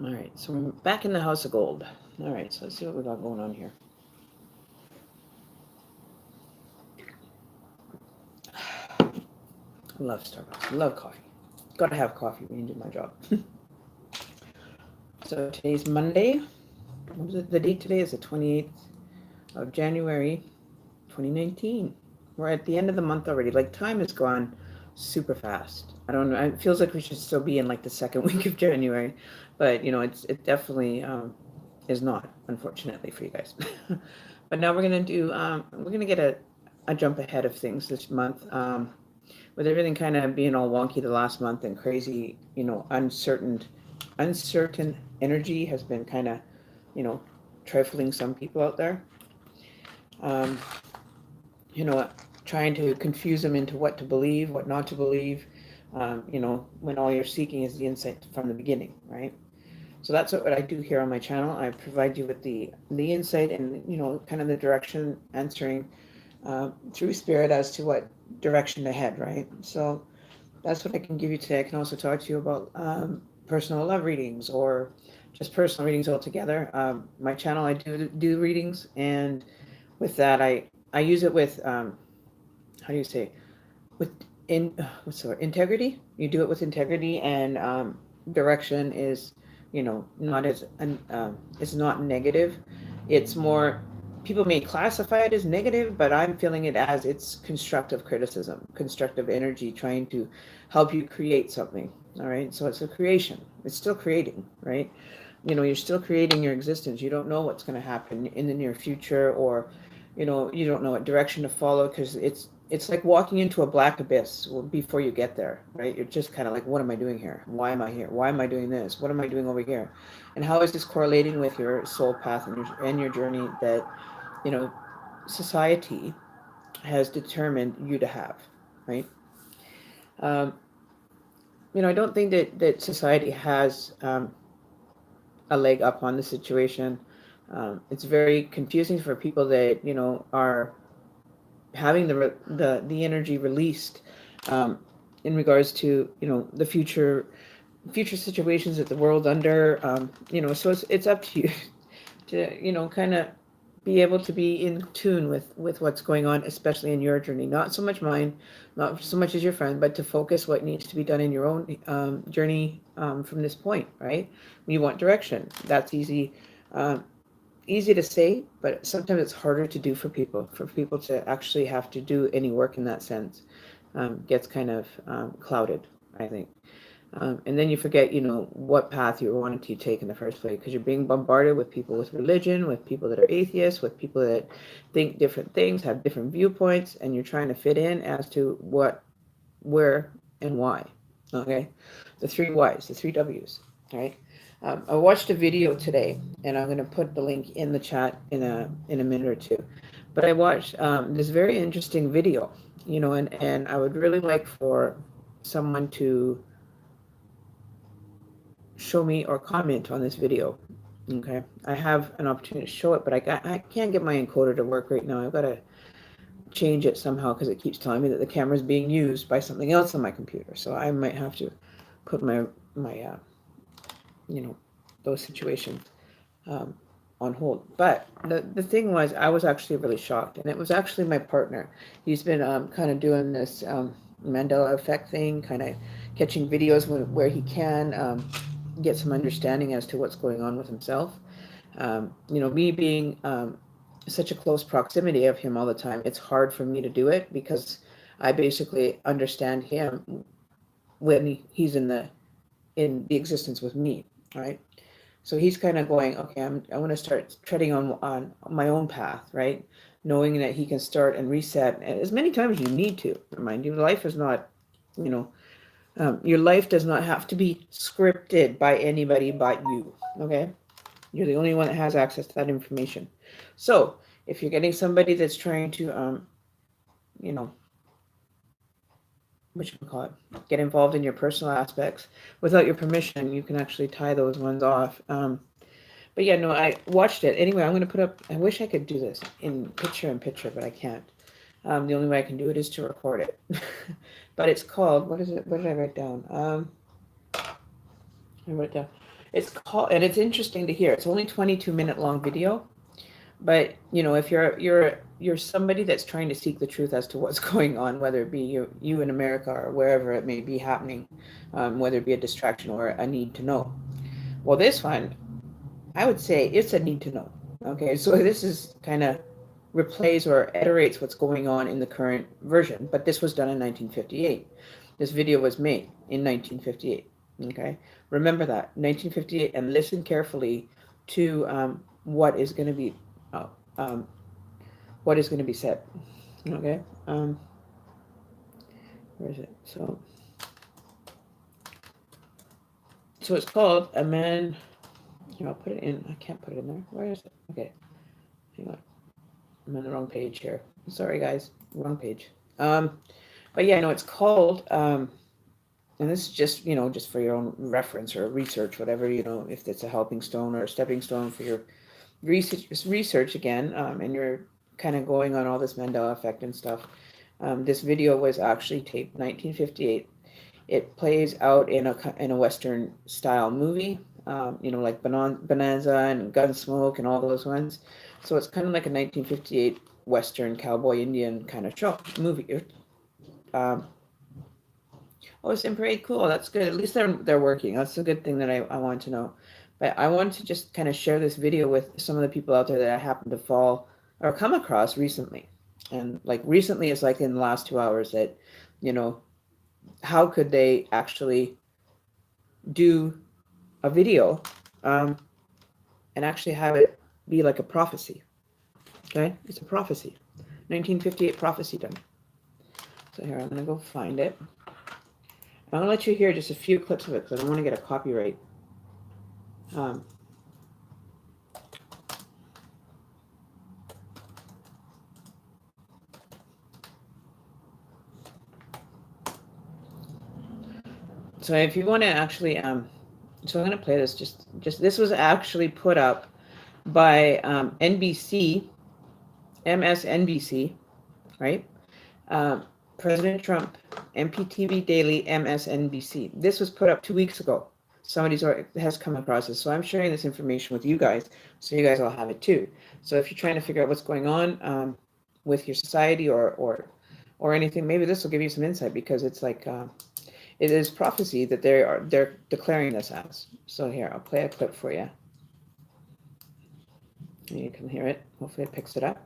All right, so we're back in the house of gold. All right, so let's see what we got going on here. I love Starbucks. I love coffee. Gotta have coffee when you do my job. So today's Monday. What is it? The date today is the 28th of January, 2019. We're at the end of the month already. Like, time has gone super fast. I don't know. It feels like we should still be in like the second week of January, but it definitely is not, unfortunately for you guys. But now we're gonna get a jump ahead of things this month. With everything kind of being all wonky the last month and crazy, uncertain energy has been kind of, you know, trifling some people out there. Um, you know, Trying to confuse them into what to believe, what not to believe, when all you're seeking is the insight from the beginning, right? So that's what I do here on my channel. I provide you with the insight and, kind of the direction, answering through spirit as to what direction to head, right? So that's what I can give you today. I can also talk to you about personal love readings or just personal readings altogether. My channel, I do readings, and with that, I use it with how do you say, with what's the word, integrity. You do it with integrity, and direction is, not as it's not negative. It's more, people may classify it as negative, but I'm feeling it as it's constructive criticism, constructive energy, trying to help you create something. All right, so it's a creation. It's still creating, right? You're still creating your existence. You don't know what's going to happen in the near future, or you don't know what direction to follow, because it's like walking into a black abyss before you get there, right? You're just kind of like, what am I doing here? Why am I here? Why am I doing this? What am I doing over here? And how is this correlating with your soul path and your journey that, you know, society has determined you to have, right? Um, I don't think that society has a leg up on the situation. It's very confusing for people that, are having the energy released in regards to, the future situations that the world under, so it's up to you to, kind of be able to be in tune with what's going on, especially in your journey. Not so much mine, not so much as your friend, but to focus what needs to be done in your own journey from this point, right? You want direction. That's um, easy to say, but sometimes it's harder to do for people to actually have to do any work in that sense. Gets kind of clouded, I think. And then you forget, what path you wanted to take in the first place, because you're being bombarded with people with religion, with people that are atheists, with people that think different things, have different viewpoints, and you're trying to fit in as to what, where, and why. Okay, the three Y's, the three W's. Right. I watched a video today, and I'm going to put the link in the chat in a minute or two. But I watched this very interesting video, and I would really like for someone to show me or comment on this video. Okay, I have an opportunity to show it, but I can't get my encoder to work right now. I've got to change it somehow, because it keeps telling me that the camera is being used by something else on my computer. So I might have to put my those situations um, on hold. But the thing was, I was actually really shocked, and it was actually my partner. He's been kind of doing this Mandela effect thing, kind of catching videos where he can get some understanding as to what's going on with himself. Me being such a close proximity of him all the time, it's hard for me to do it, because I basically understand him when he's in the existence with me, right? So he's kind of going, okay, I want to start treading on my own path, right? Knowing that he can start and reset as many times as you need to. Remind you, life is not, you know, your life does not have to be scripted by anybody but you. Okay, you're the only one that has access to that information. So if you're getting somebody that's trying to, you know, what you call it, get involved in your personal aspects without your permission, you can actually tie those ones off. But yeah, no, I watched it. Anyway, I'm going to put up, I wish I could do this in picture, but I can't. The only way I can do it is to record it. But it's called, what is it? What did I write down? I wrote it down. It's called, and it's interesting to hear. It's only 22-minute long video, but if you're somebody that's trying to seek the truth as to what's going on, whether it be you in America or wherever it may be happening, whether it be a distraction or a need to know. Well, this one, I would say it's a need to know. Okay, so this is kind of replays or iterates what's going on in the current version, but this was done in 1958. This video was made in 1958. Okay, remember that 1958, and listen carefully to what is going to be said. Okay, where is it? So it's called A Man. Here, I'll put it in. I can't put it in there. Where is it? Okay, hang on. I'm on the wrong page here. Sorry, guys. Wrong page. But yeah, no, it's called, and this is just, just for your own reference or research, whatever, if it's a helping stone or a stepping stone for your research again, and you're kind of going on all this Mandela effect and stuff. This video was actually taped 1958. It plays out in a Western style movie, like Bonanza and Gunsmoke and all those ones. So it's kind of like a 1958 Western cowboy Indian kind of movie. It's pretty cool. That's good. At least they're working. That's a good thing that I want to know. But I want to just kind of share this video with some of the people out there that I happen to fall or come across recently. And like recently is like in the last 2 hours that, how could they actually do a video and actually have it be like a prophecy. Okay, it's a prophecy. 1958 prophecy done. So here, I'm going to go find it. I'm going to let you hear just a few clips of it because I don't want to get a copyright. So if you want to actually, so I'm going to play this. Just this was actually put up by NBC, MSNBC, right? President Trump, MPTV Daily, MSNBC. This was put up 2 weeks ago. Somebody has come across this. So I'm sharing this information with you guys, so you guys all have it too. So if you're trying to figure out what's going on with your society or anything, maybe this will give you some insight, because it's like it is prophecy that they're declaring this as. So here, I'll play a clip for you. You can hear it. Hopefully it picks it up.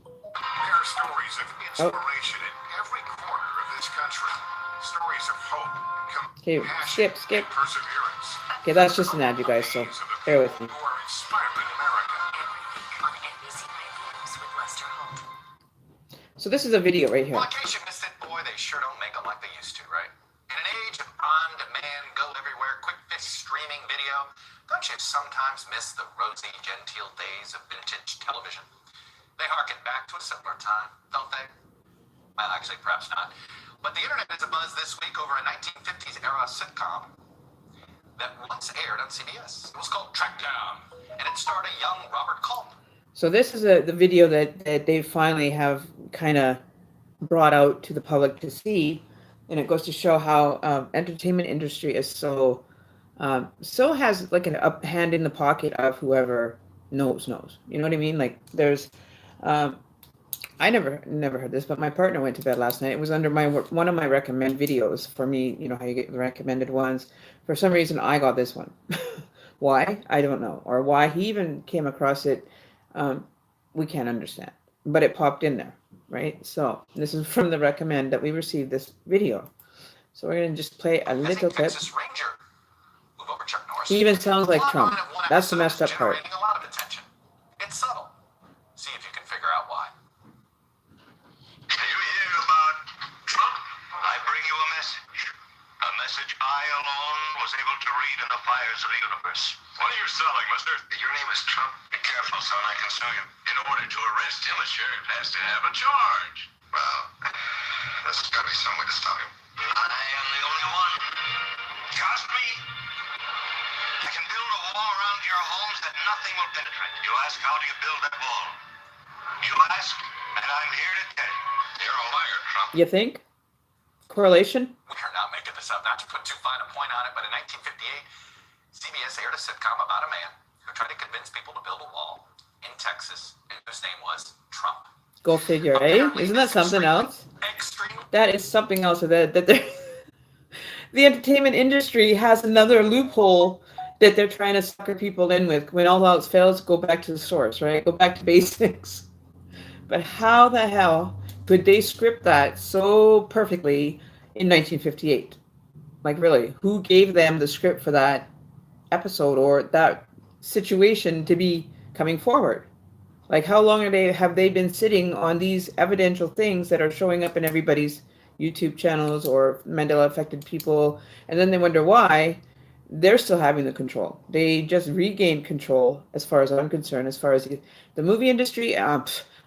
There are stories of inspiration in every corner of this country. Stories of hope, compassion, skip. and perseverance. Okay, that's just an ad, you guys, so bear with me. Who are inspiring America. On NBC News with Lester Holt. So this is a video right here. Well, in case you missed it, boy, they sure don't make them like they used to, right? In an age of on-demand, go-everywhere, quick-fix streaming video, don't you sometimes miss the rosy, genteel days of vintage television? They harken back to a simpler time, don't they? Well, actually, perhaps not. But the internet is abuzz this week over a 1950s era sitcom that once aired on CBS. It was called Trackdown, and it starred a young Robert Culp. So this is the video that they finally have kind of brought out to the public to see, and it goes to show how entertainment industry is so has like a hand in the pocket of whoever knows. You know what I mean? Like there's I never heard this, but my partner went to bed last night. It was under one of my recommend videos for me. You know how you get the recommended ones. For some reason, I got this one. Why? I don't know. Or why he even came across it, we can't understand. But it popped in there, right? So this is from the recommend that we received this video. So we're going to just play a little clip. Texas Ranger. Move over, Chuck Norris. He even sounds like Trump. That's the messed up part. Generating a lot of attention. It's subtle. See if you can figure out why. You hear about Trump? I bring you a message. A message I alone was able to read in the fires of the universe. What are you selling, mister? Your name is Trump. Be careful, son. I can sue you. In order to arrest him, a sheriff has to have a charge. Well, there's got to be some way to stop him. I am the only one. Trust me. I can build a wall around your homes that nothing will penetrate. You ask, how do you build that wall? You ask, and I'm here to tell you. You're a liar, Trump. You think? Correlation? We are not making this up, not to put too fine a point on it, but in 1958, CBS aired a sitcom about a man who tried to convince people to build a wall in Texas, and whose name was Trump. Go figure, eh? Apparently, Isn't that this something else? extreme. That is something else that the entertainment industry has another loophole that they're trying to sucker people in with. When all else fails, go back to the source, right? Go back to basics. But how the hell could they script that so perfectly in 1958? Like, really, who gave them the script for that episode or that situation to be coming forward? Like, how long have they been sitting on these evidential things that are showing up in everybody's YouTube channels or Mandela affected people, and then they wonder why they're still having the control. They just regained control, as far as I'm concerned. As far as the movie industry, I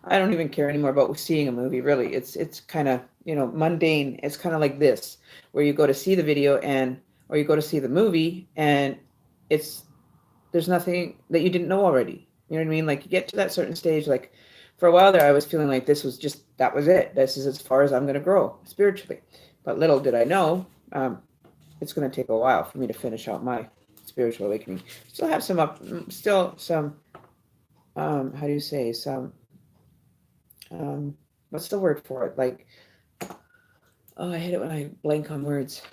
don't even care anymore about seeing a movie. Really, it's kind of mundane. It's kind of like this, where you go to see the video or you go to see the movie, and there's nothing that you didn't know already. You know what I mean? Like, you get to that certain stage, like for a while there, I was feeling like that was it. This is as far as I'm going to grow spiritually. But little did I know, it's going to take a while for me to finish out my spiritual awakening. Still have some how do you say, what's the word for it? Like, oh, I hate it when I blank on words.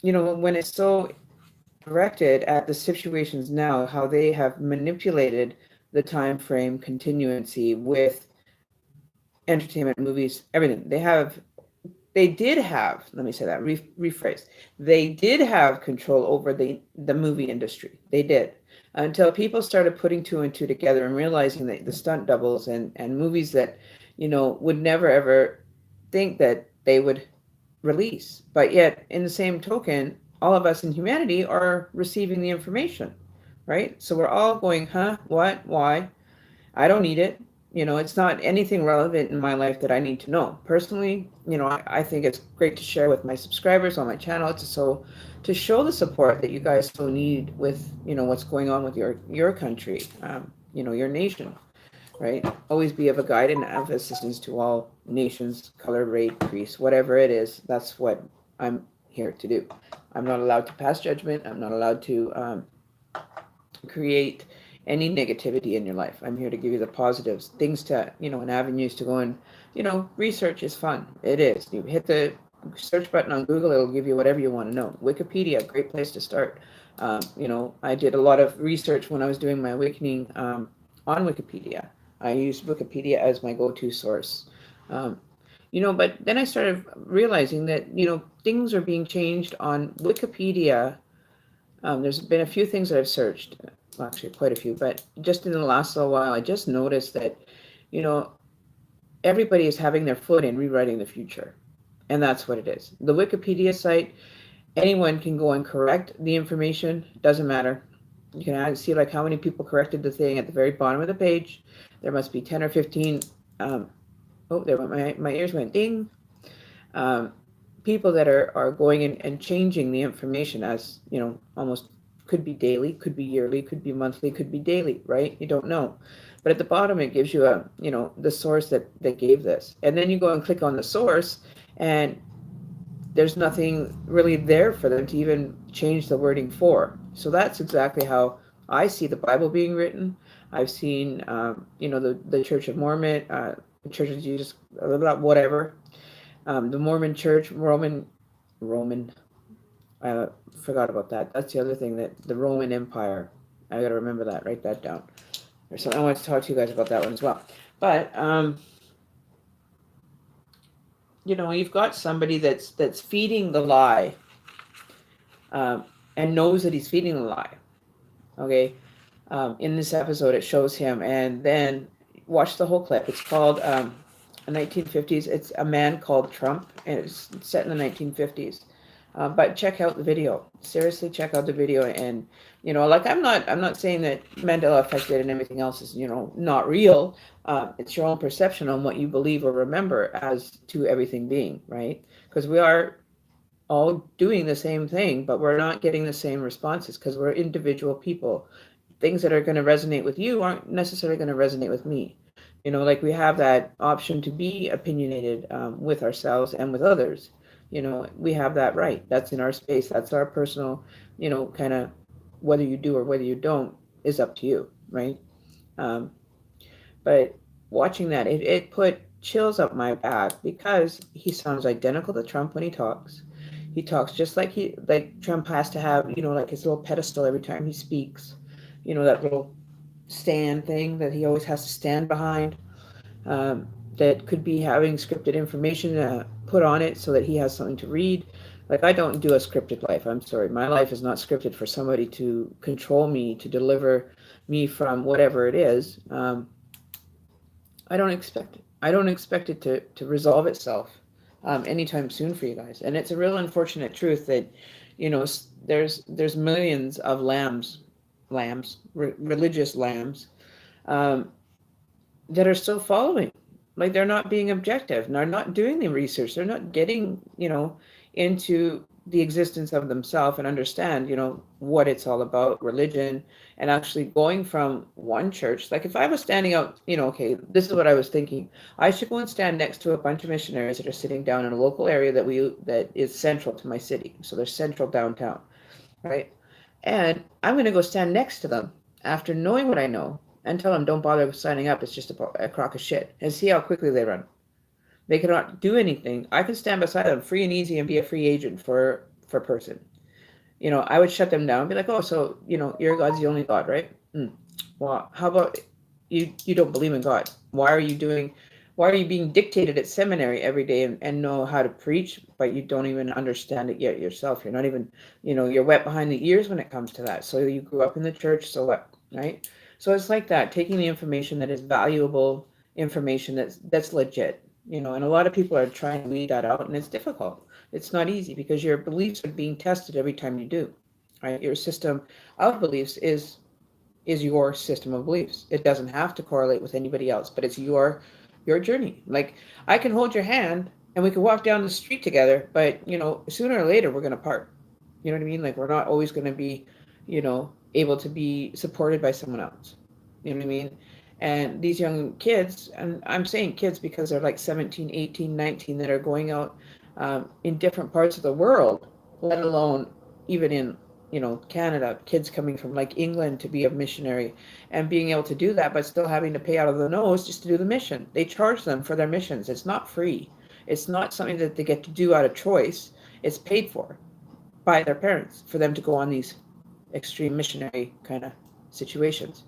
When it's so directed at the situations now, how they have manipulated the time frame continuancy with entertainment, movies, everything. They did have, let me say that, rephrase. They did have control over the movie industry. They did. Until people started putting two and two together and realizing that the stunt doubles and movies that, would never ever think that they would release. But yet, in the same token, all of us in humanity are receiving the information, right? So we're all going, huh, what, why? I don't need it. It's not anything relevant in my life that I need to know. Personally, I think it's great to share with my subscribers on my channel to show the support that you guys so need with, what's going on with your country, your nation, right? Always be of a guide and of assistance to all nations, color, race, creed, whatever it is. That's what I'm here to do. I'm not allowed to pass judgment. I'm not allowed to create any negativity in your life. I'm here to give you the positives, things to, and avenues to go and, research is fun. It is. You hit the search button on Google, it'll give you whatever you want to know. Wikipedia, great place to start. I did a lot of research when I was doing my awakening on Wikipedia. I used Wikipedia as my go-to source. But then I started realizing that, things are being changed on Wikipedia. There's been a few things that I've searched, well, actually quite a few, but just in the last little while, I just noticed that, everybody is having their foot in rewriting the future. And that's what it is. The Wikipedia site, anyone can go and correct the information. Doesn't matter. You can see like how many people corrected the thing at the very bottom of the page. There must be 10 or 15. There went my ears went ding. People that are going in and changing the information as, almost could be daily, could be yearly, could be monthly, could be daily, right? You don't know. But at the bottom, it gives you the source that gave this. And then you go and click on the source, and there's nothing really there for them to even change the wording for. So that's exactly how I see the Bible being written. I've seen, the Church of Mormon, the Church of Jesus, whatever. The Mormon Church, Roman, I forgot about that. That's the other thing, that the Roman Empire. I got to remember that, write that down. There's something I want to talk to you guys about that one as well. But, you've got somebody that's feeding the lie, and knows that he's feeding the lie. Okay. In this episode, it shows him, and then watch the whole clip. It's called, 1950s. It's a man called Trump, and it's set in the 1950s. But check out the video. Seriously, check out the video. And I'm not saying that Mandela affected and everything else is not real. It's your own perception on what you believe or remember as to everything being, right? Because we are all doing the same thing, but we're not getting the same responses because we're individual people. Things that are going to resonate with you aren't necessarily going to resonate with me. Like we have that option to be opinionated with ourselves and with others. we have that right. That's in our space. That's our personal, kind of, whether you do or whether you don't is up to you, right? Um, but watching that, it put chills up my back because he sounds identical to Trump when he talks. He talks just like Trump has to have, like his little pedestal every time he speaks. That little stand thing that he always has to stand behind. Um, that could be having scripted information put on it so that he has something to read. Like, I don't do a scripted life. I'm sorry. My life is not scripted for somebody to control me, to deliver me from whatever it is. I don't expect it. I don't expect it to resolve itself anytime soon for you guys. And it's a real unfortunate truth that, there's millions of religious lambs, um, that are still following. Like, they're not being objective. They're not doing the research. They're not getting, into the existence of themselves and understand, what it's all about, religion, and actually going from one church. Like, if I was standing out, okay, this is what I was thinking. I should go and stand next to a bunch of missionaries that are sitting down in a local area that is central to my city. So they're central downtown, right? And I'm going to go stand next to them after knowing what I know and tell them, don't bother signing up. It's just a crock of shit, and see how quickly they run. They cannot do anything. I can stand beside them free and easy and be a free agent for a person. I would shut them down and be like, oh, so, your God's the only God, right? Well, how about you don't believe in God? Why are you being dictated at seminary every day and know how to preach, but you don't even understand it yet yourself? You're not even, you're wet behind the ears when it comes to that. So you grew up in the church, so what, right? So it's like that, taking the information that is valuable information that's legit, and a lot of people are trying to weed that out, and it's difficult. It's not easy because your beliefs are being tested every time you do, right? Your system of beliefs is your system of beliefs. It doesn't have to correlate with anybody else, but it's your journey. Like, I can hold your hand and we can walk down the street together, but sooner or later we're going to part. You know what I mean? Like, we're not always going to be, able to be supported by someone else. You know what I mean? And these young kids, and I'm saying kids because they're like 17, 18, 19, that are going out in different parts of the world, let alone even in, Canada, kids coming from like England to be a missionary and being able to do that, but still having to pay out of the nose just to do the mission. They charge them for their missions. It's not free. It's not something that they get to do out of choice. It's paid for by their parents for them to go on these extreme missionary kind of situations.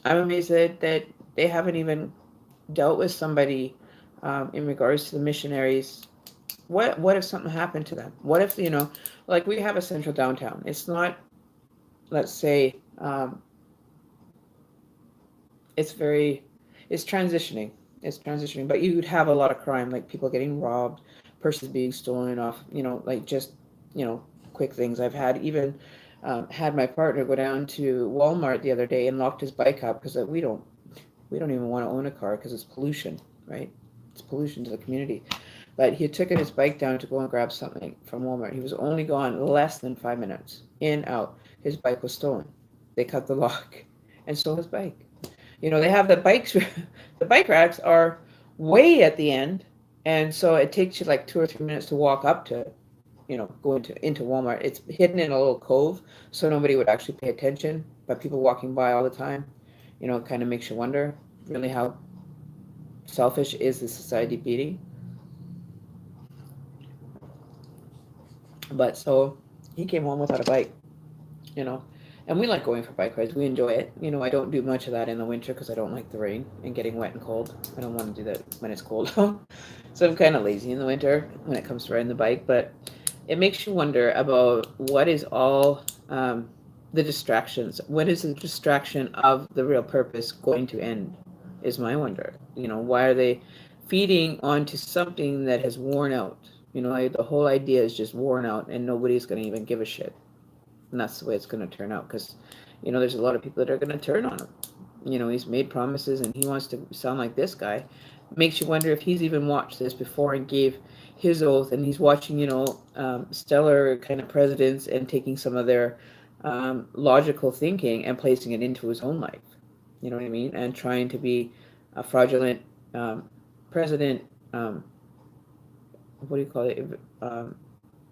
I'm amazed that they haven't even dealt with somebody in regards to the missionaries. What if something happened to them? What if, like, we have a central downtown. It's not, let's say, it's transitioning. It's transitioning, but you would have a lot of crime, like people getting robbed, purses being stolen off, like just, quick things. I've had my partner go down to Walmart the other day and locked his bike up because we don't even want to own a car because it's pollution, right? It's pollution to the community. But he had taken his bike down to go and grab something from Walmart. He was only gone less than 5 minutes. In, out. His bike was stolen. They cut the lock and stole his bike. They have the bikes. The bike racks are way at the end, and so it takes you like 2 or 3 minutes to walk up to, go into Walmart. It's hidden in a little cove, so nobody would actually pay attention. But people walking by all the time, it kind of makes you wonder really how selfish is the society being. But so he came home without a bike, and we like going for bike rides. We enjoy it. I don't do much of that in the winter because I don't like the rain and getting wet and cold. I don't want to do that when it's cold. So I'm kind of lazy in the winter when it comes to riding the bike. But it makes you wonder about what is all the distractions. When is the distraction of the real purpose going to end, is my wonder. Why are they feeding onto something that has worn out? The whole idea is just worn out and nobody's going to even give a shit. And that's the way it's going to turn out because, there's a lot of people that are going to turn on him. He's made promises and he wants to sound like this guy. Makes you wonder if he's even watched this before and gave his oath, and he's watching, stellar kind of presidents and taking some of their logical thinking and placing it into his own life. You know what I mean? And trying to be a fraudulent president what do you call it?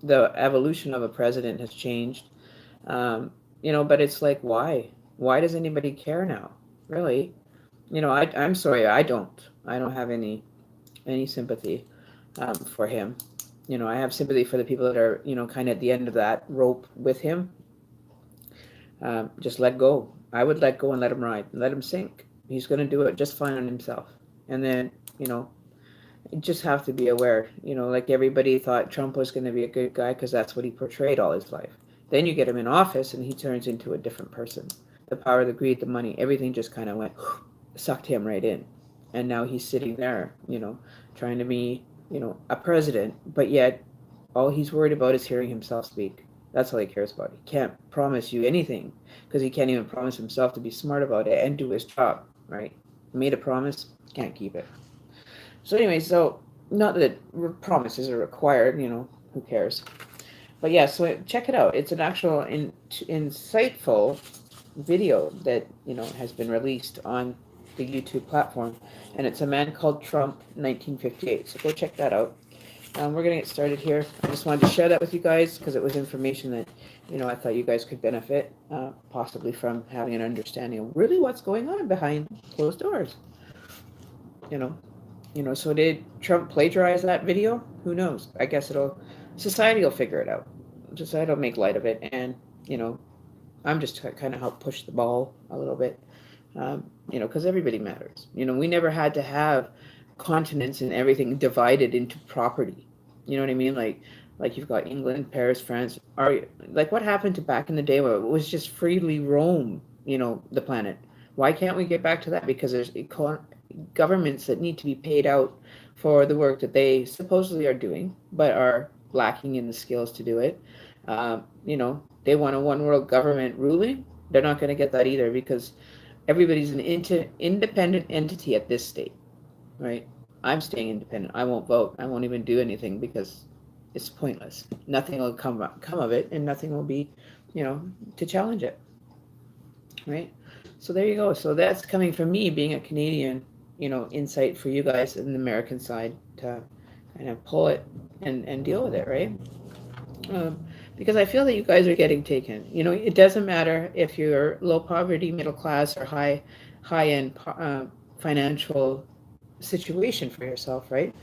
The evolution of a president has changed. But it's like, why? Why does anybody care now? Really? I'm sorry, I don't have any sympathy for him. I have sympathy for the people that are, kind of at the end of that rope with him. Just let go. I would let go and let him ride, and let him sink. He's going to do it just fine on himself. And then, you just have to be aware, like everybody thought Trump was going to be a good guy because that's what he portrayed all his life. Then you get him in office and he turns into a different person. The power, the greed, the money, everything just kind of went, sucked him right in. And now he's sitting there, trying to be, a president, but yet all he's worried about is hearing himself speak. That's all he cares about. He can't promise you anything because he can't even promise himself to be smart about it and do his job, right? Made a promise, can't keep it. So anyway, so not that promises are required, who cares? But yeah, so check it out. It's an actual insightful video that, has been released on the YouTube platform. And it's a man called Trump, 1958. So go check that out. We're going to get started here. I just wanted to share that with you guys because it was information that, I thought you guys could benefit possibly from having an understanding of really what's going on behind closed doors. So did Trump plagiarize that video? Who knows? I guess society will figure it out. Society will make light of it. And, I'm just kind of help push the ball a little bit, because everybody matters. We never had to have continents and everything divided into property. You know what I mean? Like you've got England, Paris, France. Like what happened to back in the day where it was just freely roam, the planet? Why can't we get back to that? Because there's governments that need to be paid out for the work that they supposedly are doing, but are lacking in the skills to do it. They want a one world government ruling. They're not going to get that either because everybody's an independent entity at this state, right? I'm staying independent. I won't vote. I won't even do anything because it's pointless. Nothing will come of it, and nothing will be, to challenge it, right? So there you go. So that's coming from me being a Canadian, insight for you guys in the American side to kind of pull it and deal with it, right? Because I feel that you guys are getting taken. It doesn't matter if you're low poverty, middle class, or high end financial situation for yourself, right?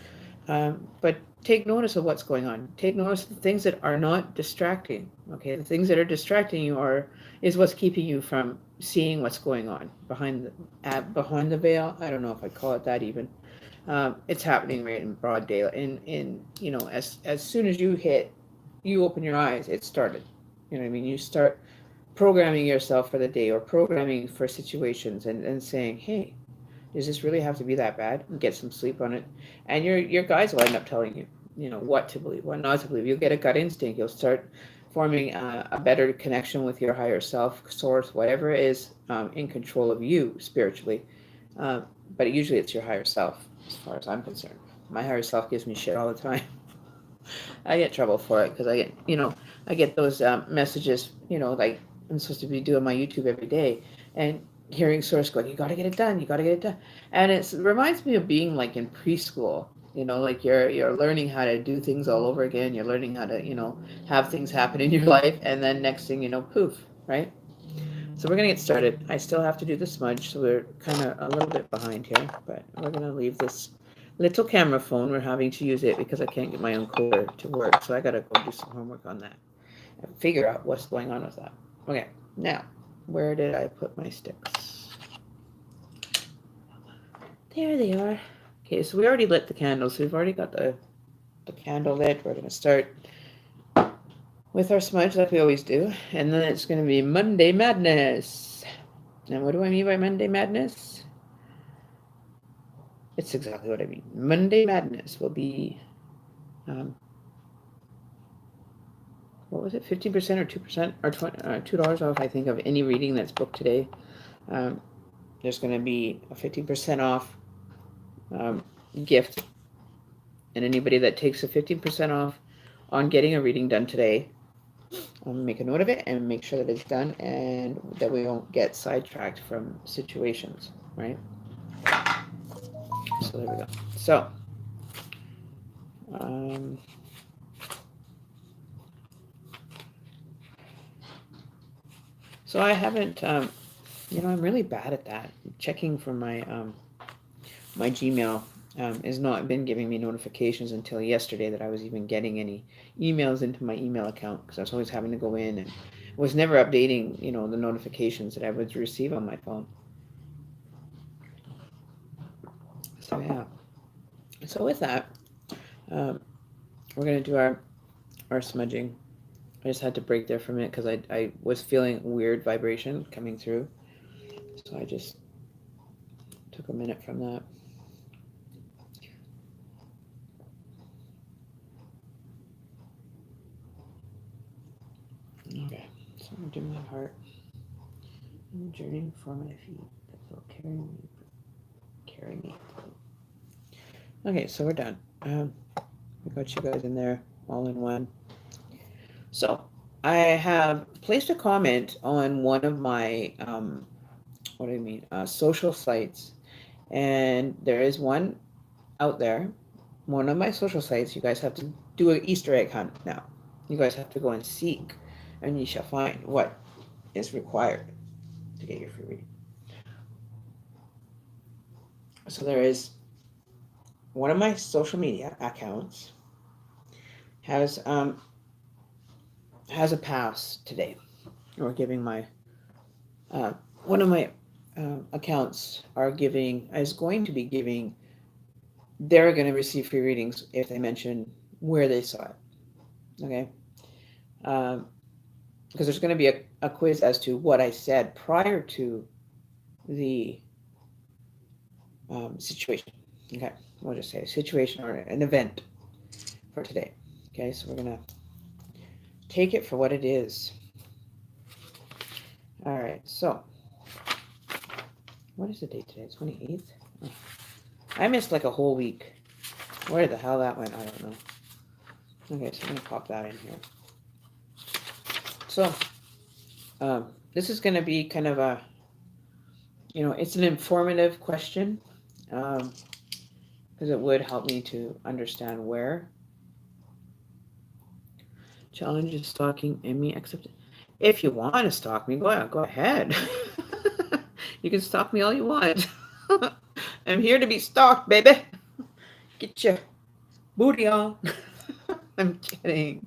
But take notice of what's going on. Take notice of the things that are not distracting. Okay, the things that are distracting you is what's keeping you from seeing what's going on behind the veil. I don't know if I call it that even. It's happening right in broad daylight. As soon as you open your eyes, it started. You know what I mean? You start programming yourself for the day or programming for situations and saying, hey, does this really have to be that bad? And get some sleep on it. And your guys will end up telling you, what to believe, what not to believe. You'll get a gut instinct. You'll start forming a better connection with your higher self, source, whatever is in control of you spiritually. But usually it's your higher self, as far as I'm concerned. My higher self gives me shit all the time. I get trouble for it because I get those messages, like I'm supposed to be doing my YouTube every day and hearing source going, you got to get it done. You got to get it done. And it reminds me of being like in preschool, like you're learning how to do things all over again. You're learning how to, have things happen in your life. And then next thing you know, poof, right? So we're going to get started. I still have to do the smudge. So we're kind of a little bit behind here, but we're going to leave this little camera phone. We're having to use it because I can't get my own cooler to work. So I got to go do some homework on that and figure out what's going on with that. Okay, now, where did I put my sticks? There they are. Okay, so we already lit the candles. So we've already got the candle lit. We're going to start with our smudge like we always do. And then it's going to be Monday Madness. Now, what do I mean by Monday Madness? It's exactly what I mean. Monday Madness will be, what was it, 15% or 2% or $2 off, I think, of any reading that's booked today. There's going to be a 15% off gift. And anybody that takes a 15% off on getting a reading done today, I'll make a note of it and make sure that it's done and that we don't get sidetracked from situations, right? So there we go. So So I haven't, I'm really bad at that. Checking for my my Gmail has not been giving me notifications until yesterday that I was even getting any emails into my email account, because I was always having to go in and was never updating, the notifications that I would receive on my phone. So yeah. So with that, we're gonna do our smudging. I just had to break there for a minute because I was feeling weird vibration coming through. So I just took a minute from that. Okay, so I'm gonna do my heart. I'm journeying for my feet that will carry me. Okay, so we're done. We got you guys in there all in one. So I have placed a comment on one of my social sites, and there is one out there, one of my social sites. You guys have to do an Easter egg hunt now. You guys have to go and seek, and you shall find what is required to get your free reading. So there is one of my social media accounts has a pass today. Or giving my one of my accounts is going to be giving. They're going to receive free readings if they mention where they saw it. Okay. Because there's going to be a quiz as to what I said prior to the situation. Okay, we'll just say a situation or an event for today. Okay, so we're going to take it for what it is. All right, so what is the date today? 28th? Oh, I missed like a whole week. Where the hell that went, I don't know. Okay, so I'm going to pop that in here. So, this is going to be kind of a, it's an informative question, because it would help me to understand where. Challenge is stalking and me accepted. If you want to stalk me, go ahead. You can stalk me all you want. I'm here to be stalked, baby. Get your booty on. I'm kidding.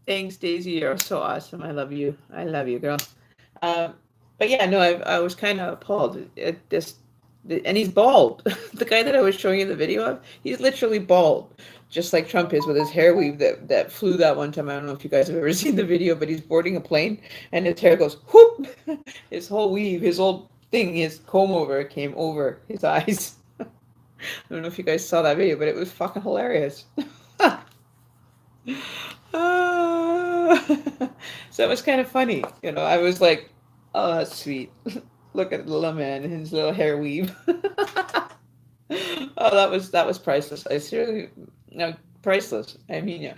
Thanks, Daisy. You're so awesome. I love you. I love you, girl. But yeah, no, I was kind of appalled at this. And he's bald. The guy that I was showing you the video of, he's literally bald. Just like Trump is with his hair weave that flew that one time. I don't know if you guys have ever seen the video, but he's boarding a plane and his hair goes whoop. His whole weave, his whole thing, his comb over came over his eyes. I don't know if you guys saw that video, but it was fucking hilarious. So it was kind of funny. I was like, oh, that's sweet. Look at the little man and his little hair weave. Oh, that was priceless. I seriously, no, priceless. I mean, yeah.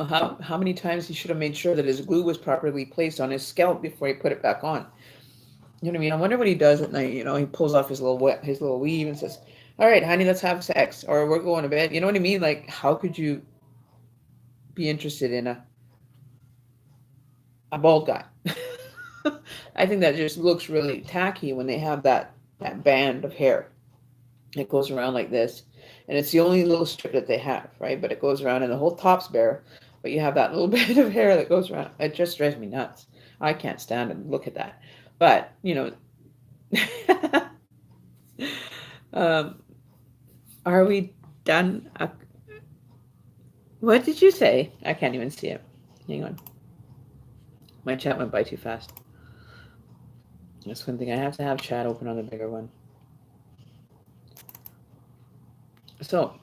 How many times he should have made sure that his glue was properly placed on his scalp before he put it back on. You know what I mean? I wonder what he does at night. He pulls off his little weave and says, "All right, honey, let's have sex," or "We're going to bed." You know what I mean? Like, how could you be interested in a bald guy? I think that just looks really tacky when they have that band of hair. It goes around like this, and it's the only little strip that they have, right? But it goes around, and the whole top's bare, but you have that little bit of hair that goes around. It just drives me nuts. I can't stand and look at that. But are we done? What did you say? I can't even see it. Hang on. My chat went by too fast. That's one thing. I have to have chat open on the bigger one. So,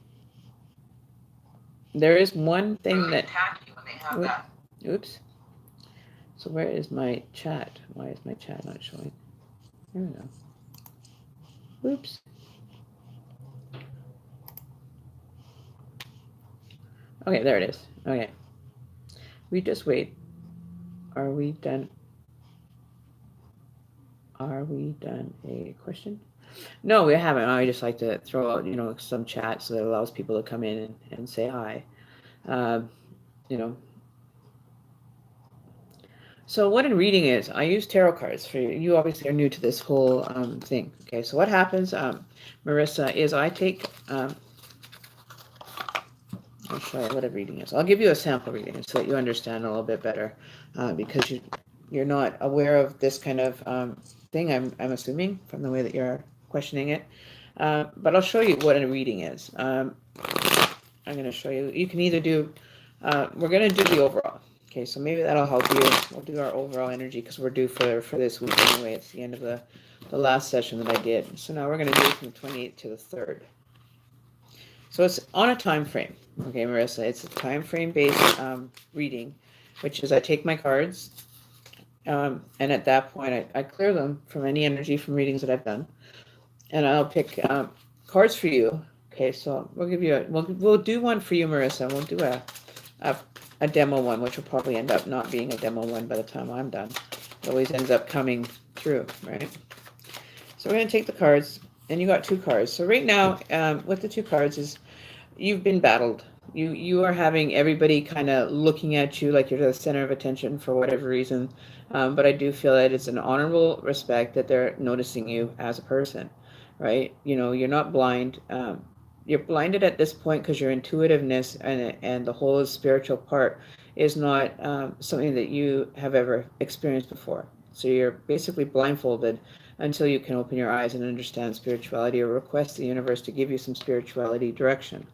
there is one thing really that... tacky when they have that. Oops. So where is my chat? Why is my chat not showing? There we go. Oops. Okay, there it is. Okay. We just wait. Are we done? Are we done a question? No, we haven't. I just like to throw out, some chat so that allows people to come in and say hi. Um, you know, so what a reading is, I use tarot cards for you. You obviously are new to this whole thing. Okay, so what happens, Marissa, is I take, I'll show you what a reading is. I'll give you a sample reading so that you understand a little bit better, because you're not aware of this kind of thing, I'm assuming, from the way that you're questioning it. But I'll show you what a reading is. I'm going to show you. You can either do, we're going to do the overall. Okay, so maybe that'll help you. We'll do our overall energy because we're due for this week anyway. It's the end of the last session that I did. So now we're going to do from the 28th to the 3rd. So it's on a time frame. Okay, Marissa, it's a time frame based reading, which is I take my cards, and at that point I clear them from any energy from readings that I've done, and I'll pick cards for you. Okay, so we'll give you we'll do one for you, Marissa. We'll do a demo one, which will probably end up not being a demo one by the time I'm done. It always ends up coming through, right? So we're going to take the cards, and you got 2 cards. So right now, with the 2 cards is you've been battled. You are having everybody kind of looking at you like you're the center of attention for whatever reason. But I do feel that it's an honorable respect that they're noticing you as a person, right? You're not blind. You're blinded at this point because your intuitiveness and the whole spiritual part is not something that you have ever experienced before. So you're basically blindfolded until you can open your eyes and understand spirituality or request the universe to give you some spirituality direction,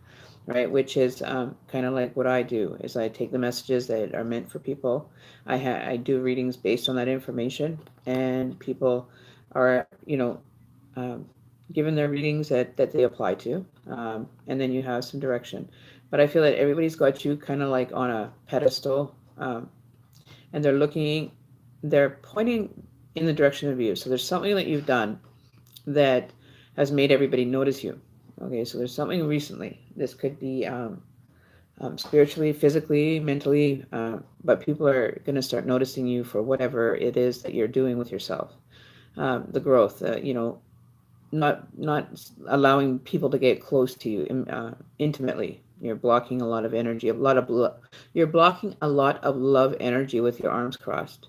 right? Which is kind of like what I do is I take the messages that are meant for people. I do readings based on that information, and people are, given their readings that they apply to, and then you have some direction. But I feel that everybody's got you kind of like on a pedestal, and they're pointing in the direction of you. So there's something that you've done that has made everybody notice you. Okay, so there's something recently. This could be spiritually, physically, mentally, but people are going to start noticing you for whatever it is that you're doing with yourself. The growth, not allowing people to get close to you intimately. You're blocking a lot of energy, you're blocking a lot of love energy with your arms crossed,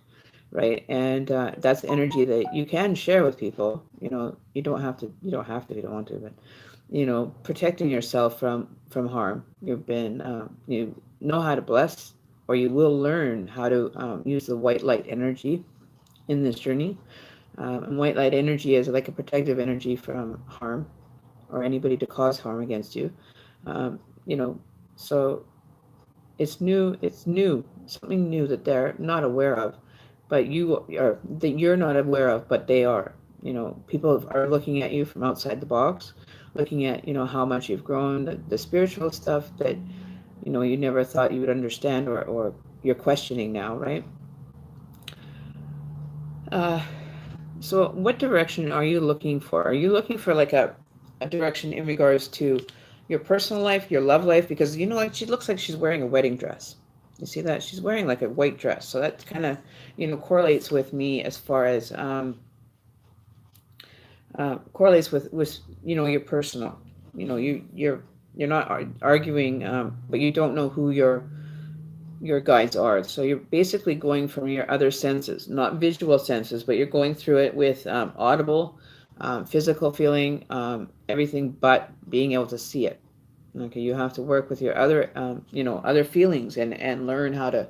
right? And that's energy that you can share with people. You don't have to if you don't want to, but protecting yourself from harm. You've been you know how to bless, or you will learn how to use the white light energy in this journey. And white light energy is like a protective energy from harm or anybody to cause harm against you. So it's new, something new that they're not aware of, but you're not aware of, but they are. People are looking at you from outside the box, looking at, how much you've grown, the spiritual stuff that, you never thought you would understand, or you're questioning now, right? So what direction are you looking for? Are you looking for like a direction in regards to your personal life, your love life? Because like she looks like she's wearing a wedding dress. You see that? She's wearing like a white dress. So that kind of, correlates with me as far as correlates with your personal. You're not arguing, but you don't know who your guides are. So you're basically going from your other senses, not visual senses, but you're going through it with audible, physical feeling, everything but being able to see it. Okay, you have to work with your other, other feelings and learn how to,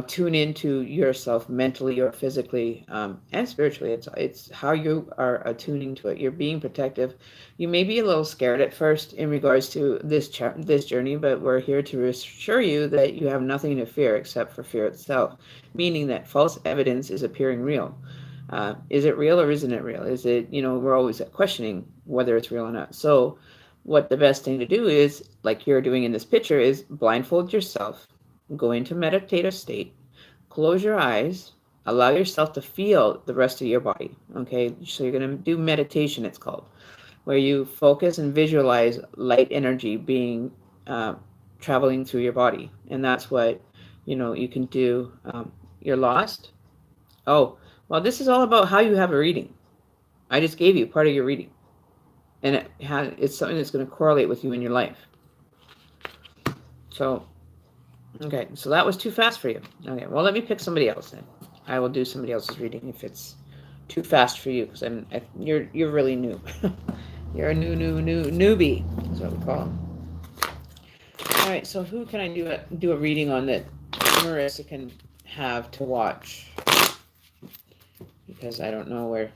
tune into yourself mentally or physically and spiritually. It's how you are attuning to it. You're being protective. You may be a little scared at first in regards to this journey, but we're here to reassure you that you have nothing to fear except for fear itself, meaning that false evidence is appearing real. Is it real or isn't it real? Is it, we're always questioning whether it's real or not. So what the best thing to do is, like you're doing in this picture, is blindfold yourself, go into meditative state, close your eyes, allow yourself to feel the rest of your body. Okay, so you're going to do meditation, it's called, where you focus and visualize light energy being traveling through your body. And that's what you can do. You're lost. Oh, well, this is all about how you have a reading. I just gave you part of your reading. and it's something that's going to correlate with you in your life. So, okay, so that was too fast for you. Okay, well, let me pick somebody else then. I will do somebody else's reading if it's too fast for you, because you're really new. You're a newbie. That's what we call them. All right, so who can I do a reading on that Marissa can have to watch? Because I don't know where.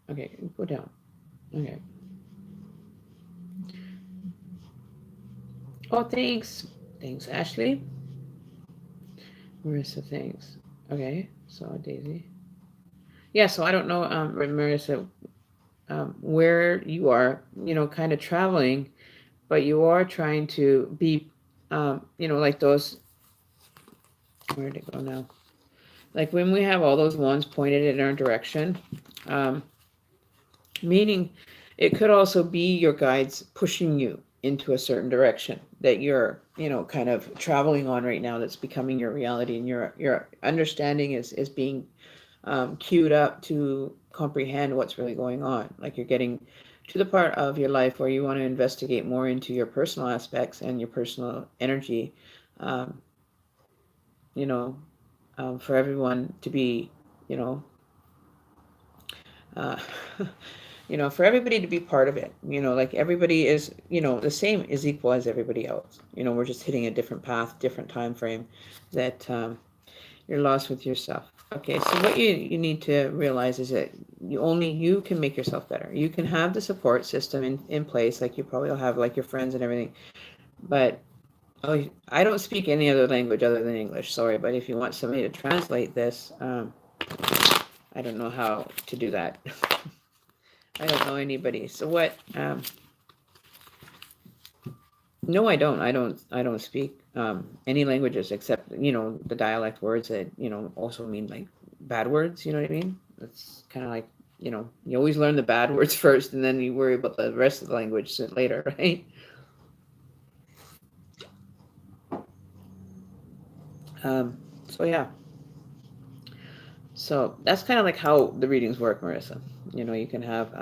Okay, go down. Okay. Oh, thanks. Thanks, Ashley. Marissa, thanks. Okay, so Daisy. Yeah, so I don't know, Marissa, where you are, kind of traveling, but you are trying to be, like those, where did it go now? Like when we have all those ones pointed in our direction, meaning it could also be your guides pushing you into a certain direction that you're, kind of traveling on right now, that's becoming your reality, and your understanding is being queued up to comprehend what's really going on. Like you're getting to the part of your life where you want to investigate more into your personal aspects and your personal energy, for everyone to be, uh, for everybody to be part of it. Like everybody is, the same, is equal as everybody else. We're just hitting a different path, different time frame, that you're lost with yourself. Okay, so what you need to realize is that you can make yourself better. You can have the support system in place, like you probably will have, like your friends and everything. But I don't speak any other language other than English, sorry. But if you want somebody to translate this, I don't know how to do that. I don't know anybody. So what? No, I don't. I don't speak any languages except the dialect words that also mean like bad words. You know what I mean? It's kind of like you always learn the bad words first, and then you worry about the rest of the language later, right? So yeah. So that's kind of like how the readings work, Marissa. You can have.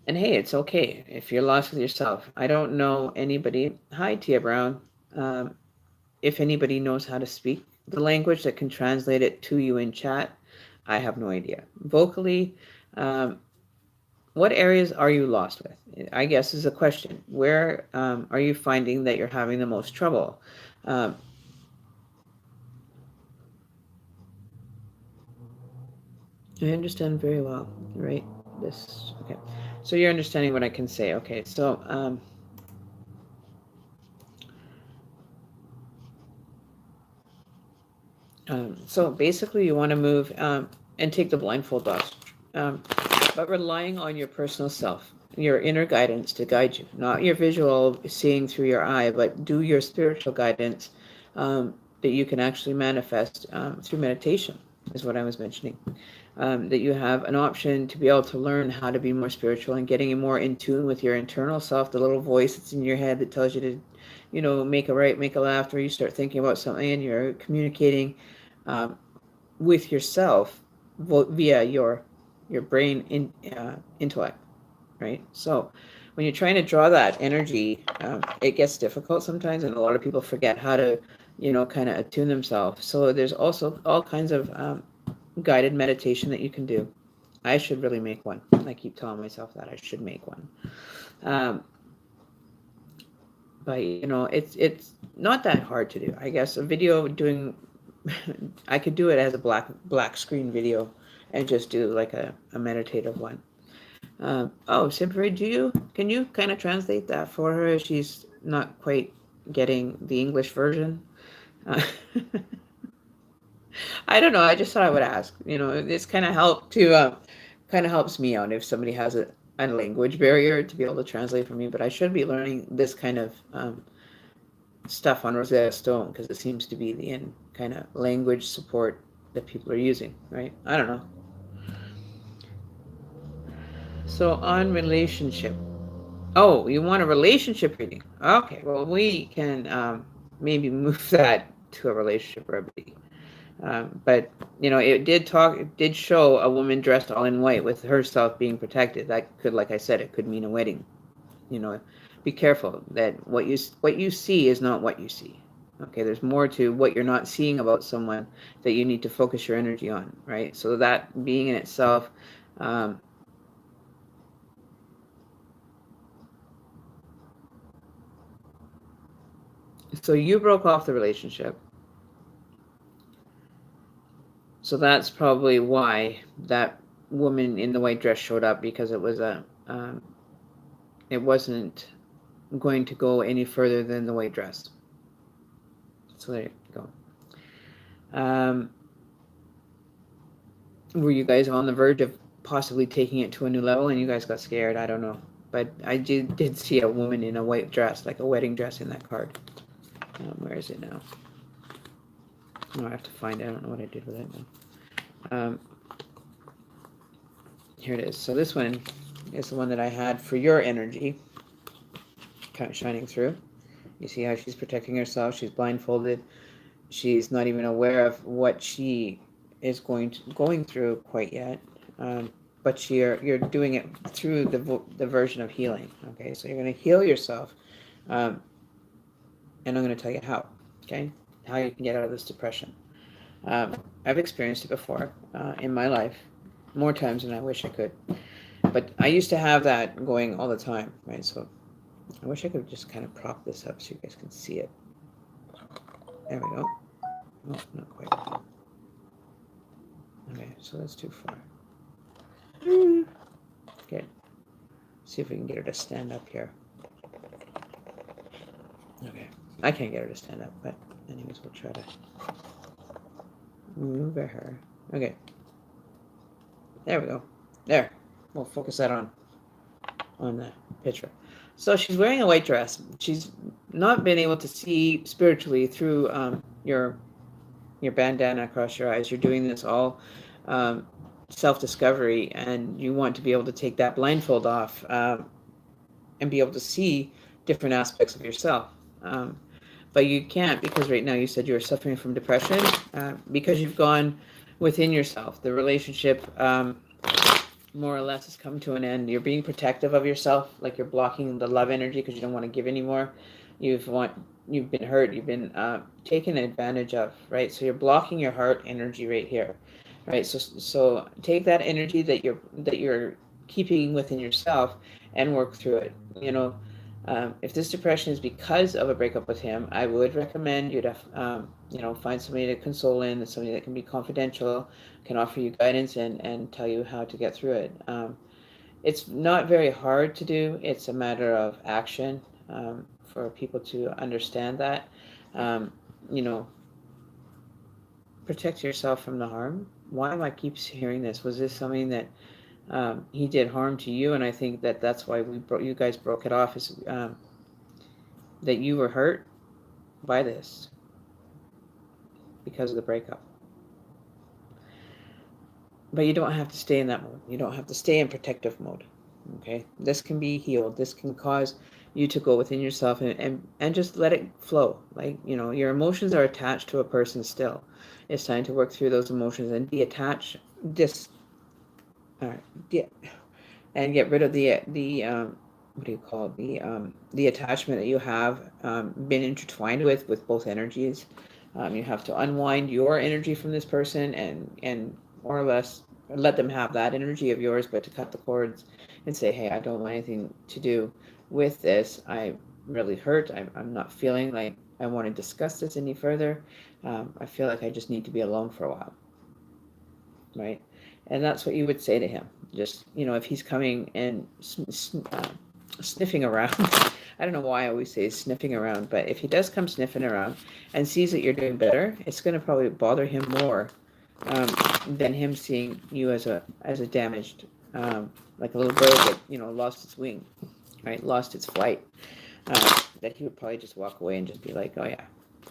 And hey, it's okay if you're lost with yourself. I don't know anybody. Hi, Tia Brown. If anybody knows how to speak the language that can translate it to you in chat, I have no idea. Vocally, what areas are you lost with? I guess is a question. Where are you finding that you're having the most trouble? I understand very well, right? Okay. So you're understanding what I can say. Okay, so so basically you want to move and take the blindfold off, but relying on your personal self, your inner guidance to guide you, not your visual seeing through your eye, but do your spiritual guidance that you can actually manifest through meditation, is what I was mentioning. That you have an option to be able to learn how to be more spiritual and getting more in tune with your internal self, the little voice that's in your head that tells you to, make a right, make a left, or you start thinking about something and you're communicating with yourself via your brain intellect, right? So when you're trying to draw that energy, it gets difficult sometimes, and a lot of people forget how to, kind of attune themselves. So there's also all kinds of guided meditation that you can do. I should really make one. I keep telling myself that I should make one. But it's not that hard to do. I guess a video doing, I could do it as a black screen video and just do like a meditative one. Simply, can you kind of translate that for her? She's not quite getting the English version. I don't know. I just thought I would ask. It's kind of helps me out if somebody has a language barrier to be able to translate for me. But I should be learning this kind of stuff on Rosetta Stone, because it seems to be the kind of language support that people are using, right? I don't know. So on relationship. Oh, you want a relationship reading? Okay, well, we can maybe move that to a relationship remedy. But it did show a woman dressed all in white with herself being protected. That could, like I said, it could mean a wedding. Be careful that what you see is not what you see. Okay, there's more to what you're not seeing about someone that you need to focus your energy on, right? So that being in itself, so you broke off the relationship. So that's probably why that woman in the white dress showed up, because it wasn't going to go any further than the white dress. So there you go. Were you guys on the verge of possibly taking it to a new level and you guys got scared? I don't know. But I did see a woman in a white dress, like a wedding dress, in that card. Where is it now? Oh, I have to find it. I don't know what I did with it now. Here it is. So this one is the one that I had for your energy, kind of shining through. You see how she's protecting herself. She's blindfolded. She's not even aware of what she is going through quite yet. But you're doing it through the version of healing. Okay, so you're going to heal yourself, and I'm going to tell you how. Okay, how you can get out of this depression. I've experienced it before in my life, more times than I wish I could. But I used to have that going all the time, right? So I wish I could just kind of prop this up so you guys can see it. There we go. No, not quite. Okay, so that's too far. Okay. See if we can get her to stand up here. Okay. I can't get her to stand up, but anyways, we'll try to move her. Okay. There we go. There. We'll focus that on the picture. So she's wearing a white dress. She's not been able to see spiritually through your bandana across your eyes. You're doing this all self-discovery, and you want to be able to take that blindfold off and be able to see different aspects of yourself. But you can't, because right now you said you were suffering from depression because you've gone within yourself. The relationship more or less has come to an end. You're being protective of yourself, like you're blocking the love energy because you don't want to give anymore. You've been hurt. You've been taken advantage of, right? So you're blocking your heart energy right here, right? So take that energy that you're keeping within yourself and work through it. If this depression is because of a breakup with him, I would recommend you to, find somebody to console in, somebody that can be confidential, can offer you guidance and tell you how to get through it. It's not very hard to do. It's a matter of action for people to understand that. Protect yourself from the harm. Why do I keep hearing this? Was this something that he did harm to you? And I think that's why you guys broke it off, is that you were hurt by this because of the breakup. But you don't have to stay in that mode. You don't have to stay in protective mode. Okay, this can be healed. This can cause you to go within yourself and just let it flow. Like, your emotions are attached to a person still. It's time to work through those emotions and detach and get rid of the what do you call it? The attachment that you have been intertwined with both energies. You have to unwind your energy from this person and more or less let them have that energy of yours, but to cut the cords and say, hey, I don't want anything to do with this. I'm really hurt. I'm not feeling like I want to discuss this any further. I feel like I just need to be alone for a while. Right? And that's what you would say to him. Just, if he's coming and sniffing around, I don't know why I always say sniffing around, but if he does come sniffing around and sees that you're doing better, it's going to probably bother him more than him seeing you as a damaged, like a little bird that, lost its wing, right? Lost its flight. That he would probably just walk away and just be like, oh yeah,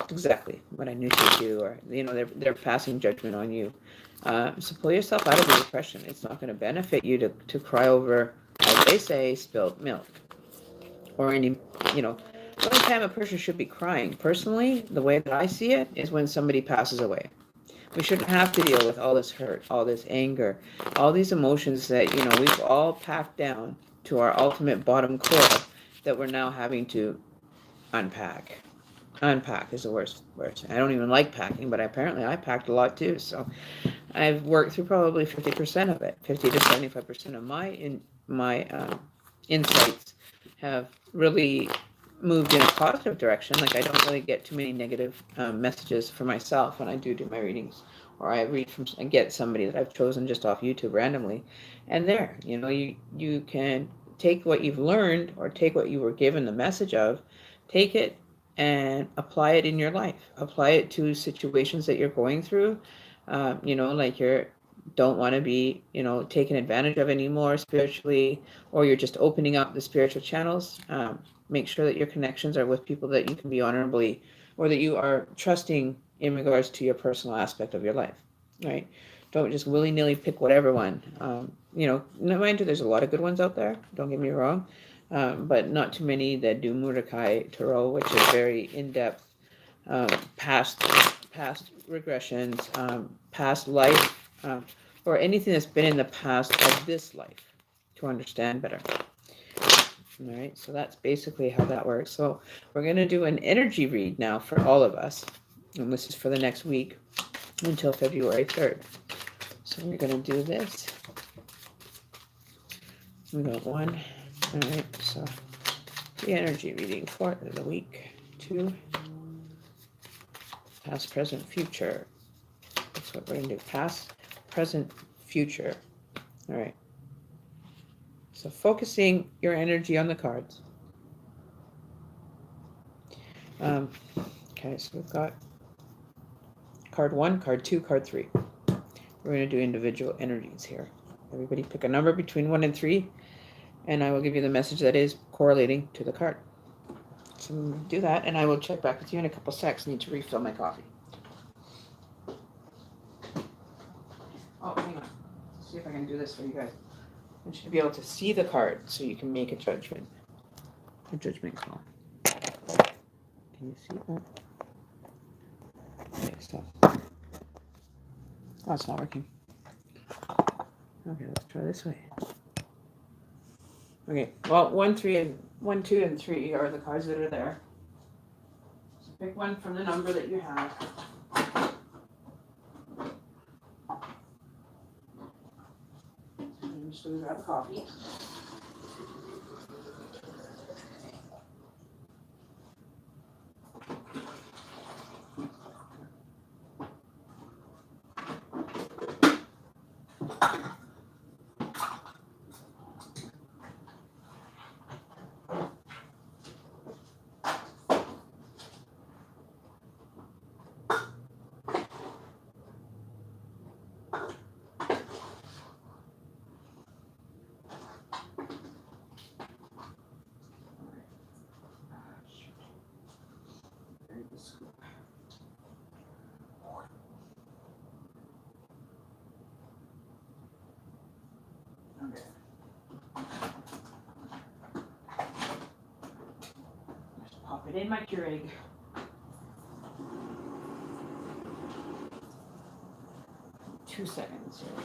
exactly what I knew she'd do, or they're passing judgment on you. So pull yourself out of the depression. It's not going to benefit you to cry over, as they say, spilt milk, or any, the only time a person should be crying, personally, the way that I see it, is when somebody passes away. We shouldn't have to deal with all this hurt, all this anger, all these emotions that, we've all packed down to our ultimate bottom core that we're now having to unpack. Unpack is the worst word. I don't even like packing, but apparently I packed a lot too. So I've worked through probably 50% of it. 50 to 75% of my insights have really moved in a positive direction. Like I don't really get too many negative messages for myself when I do my readings, or I read from and get somebody that I've chosen just off YouTube randomly, and there, you can take what you've learned or take what you were given the message of, take it and apply it in your life. Apply it to situations that you're going through. Like you don't want to be, taken advantage of anymore spiritually, or you're just opening up the spiritual channels. Make sure that your connections are with people that you can be honorably, or that you are trusting in regards to your personal aspect of your life, right? Don't just willy-nilly pick whatever one. Mind you, there's a lot of good ones out there, don't get me wrong, but not too many that do Mordecai Tarot, which is very in-depth, past regressions, past life, or anything that's been in the past of this life to understand better. All right, so that's basically how that works. So we're going to do an energy read now for all of us, and this is for the next week until February 3rd. So we're going to do this. We got 1. All right, so the energy reading for the week. 2. Past, present, future. That's what we're going to do. Past, present, future. All right. So focusing your energy on the cards. Okay, so we've got card 1, card 2, card 3. We're going to do individual energies here. Everybody pick a number between 1 and 3, and I will give you the message that is correlating to the card. So I'm going to do that, and I will check back with you in a couple seconds. I need to refill my coffee. Oh, hang on. Let's see if I can do this for you guys. I should be able to see the card so you can make a judgment. A judgment call. Can you see that? Okay, so. Oh, it's not working. Okay, let's try this way. Okay, well, 1, 2, and 3 are the cards that are there. So pick one from the number that you have. I'm just going to grab a coffee. Okay. Just pop it in my Keurig. Two seconds here.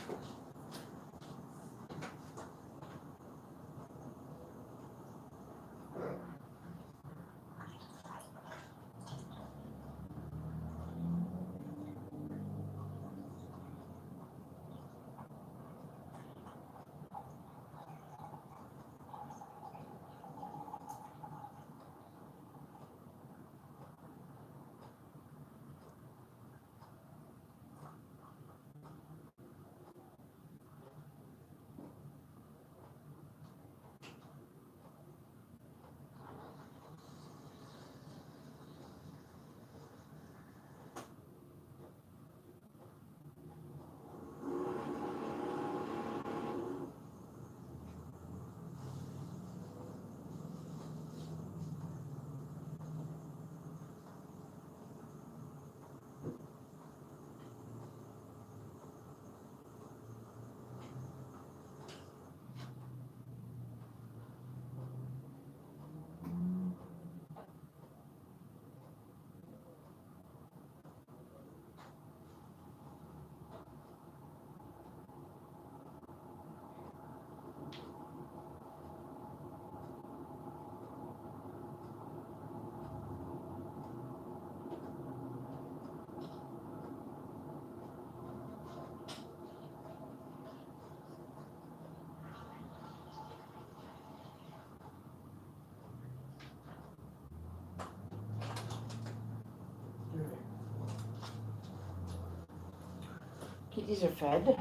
Kitties are fed.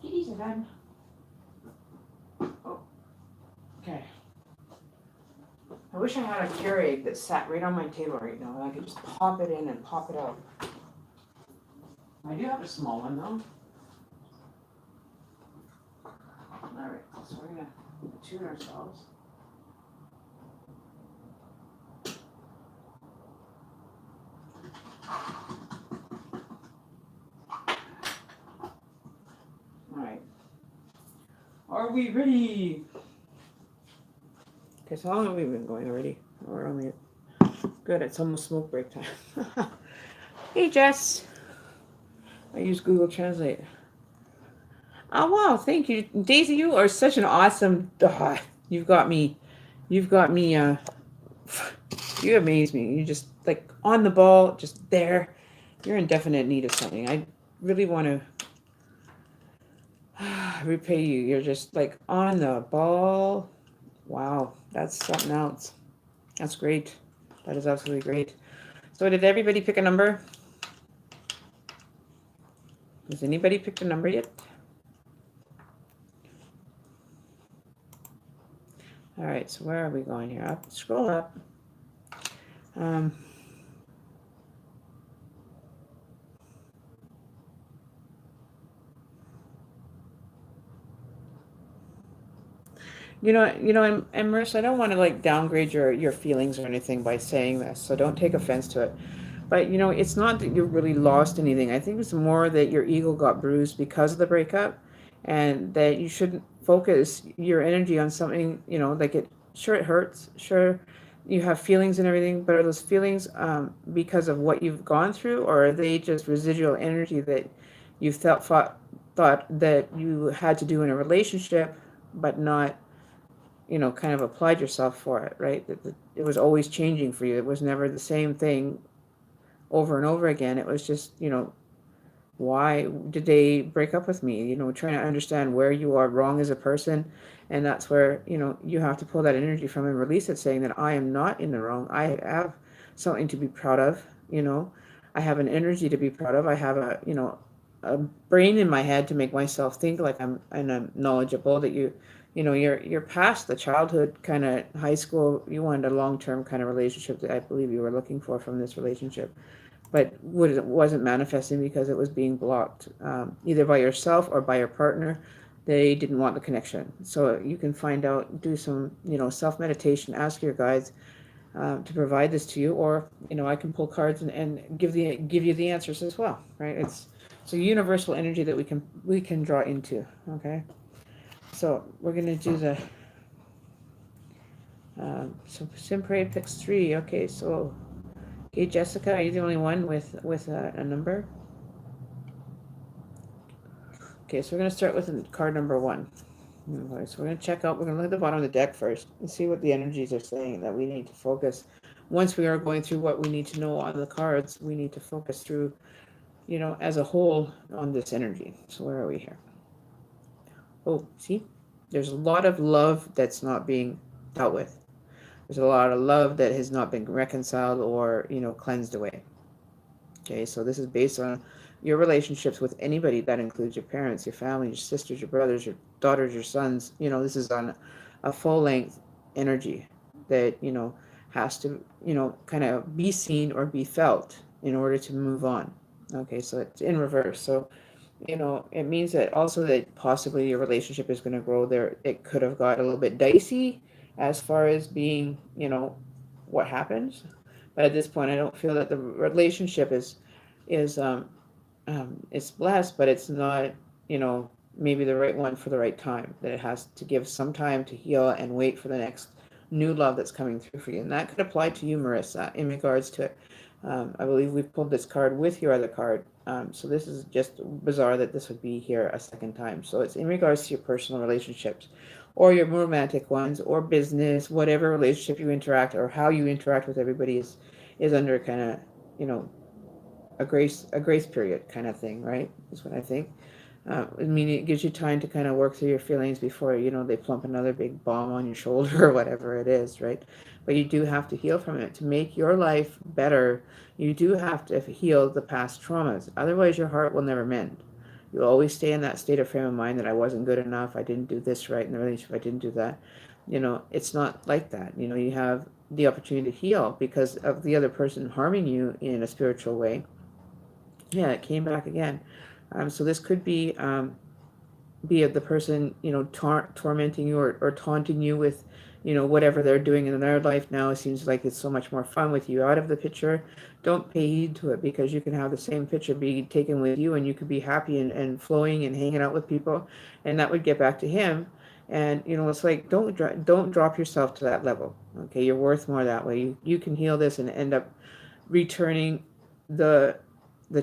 Kitties are fed. Oh, okay. I wish I had a Keurig that sat right on my table right now and I could just pop it in and pop it out. I do have a small one though. Alright, so we're gonna tune ourselves. Alright. Are we ready? Okay, so how long have we been going already? We're only good. It's almost smoke break time. Hey, Jess. I use Google Translate. Oh, wow. Thank you. Daisy, you are such an awesome... you've got me... you amaze me. You just, like, on the ball, just there. You're in definite need of something. I really want to repay you. You're just, like, on the ball. Wow. That's something else. That's great. That is absolutely great. So did everybody pick a number? Has anybody picked a number yet? All right, so where are we going here? Up, scroll up. And Marissa, I don't want to like downgrade your feelings or anything by saying this, so don't take offense to it. But it's not that you really lost anything. I think it's more that your ego got bruised because of the breakup, and that you shouldn't focus your energy on something. Like it hurts. Sure, you have feelings and everything, but are those feelings because of what you've gone through, or are they just residual energy that you thought that you had to do in a relationship, but not kind of applied yourself for it, right? That it was always changing for you. It was never the same thing over and over again. It was just, why did they break up with me? Trying to understand where you are wrong as a person. And that's where, you have to pull that energy from and release it, saying that I am not in the wrong. I have something to be proud of. I have an energy to be proud of. I have a brain in my head to make myself think like I'm knowledgeable, that you're past the childhood kind of high school. You wanted a long-term kind of relationship that I believe you were looking for from this relationship, but it wasn't manifesting because it was being blocked, either by yourself or by your partner. They didn't want the connection. So you can find out, do some, self-meditation, ask your guides to provide this to you, or, I can pull cards and give you the answers as well, right? It's a universal energy that we can draw into, okay? So we're going to do the, so Simpray picks 3. Okay, so, okay, Jessica, are you the only one with a number? Okay, so we're going to start with card number 1. Okay, so we're going to check out, we're going to look at the bottom of the deck first and see what the energies are saying that we need to focus. Once we are going through what we need to know on the cards, we need to focus through, as a whole on this energy. So where are we here? Oh, see? There's a lot of love that's not being dealt with. There's a lot of love that has not been reconciled or, cleansed away. Okay, so this is based on your relationships with anybody. That includes your parents, your family, your sisters, your brothers, your daughters, your sons. This is on a full-length energy that, has to, kind of be seen or be felt in order to move on. Okay, so it's in reverse. So, it means that also that possibly your relationship is going to grow there. It could have got a little bit dicey as far as being, what happens. But at this point, I don't feel that the relationship is it's blessed, but it's not, maybe the right one for the right time. That it has to give some time to heal and wait for the next new love that's coming through for you. And that could apply to you, Marissa, in regards to it. I believe we've pulled this card with your other card. So this is just bizarre that this would be here a second time. So it's in regards to your personal relationships or your romantic ones or business, whatever relationship you interact or how you interact with everybody is under kind of, a grace period kind of thing, right? Is what I think. I mean, it gives you time to kind of work through your feelings before, they plump another big bomb on your shoulder or whatever it is, right? but you do have to heal from it to make your life better. You do have to heal the past traumas. Otherwise, your heart will never mend. You'll always stay in that state of frame of mind that I wasn't good enough. I didn't do this right in the relationship. I didn't do that. It's not like that. You have the opportunity to heal because of the other person harming you in a spiritual way. Yeah, it came back again. So this could be the person, tormenting you or taunting you with, whatever they're doing in their life now. It seems like it's so much more fun with you out of the picture. Don't pay heed to it, because you can have the same picture be taken with you and you could be happy and flowing and hanging out with people, and that would get back to him. And it's like, don't drop yourself to that level. Okay, you're worth more that way. You can heal this and end up returning the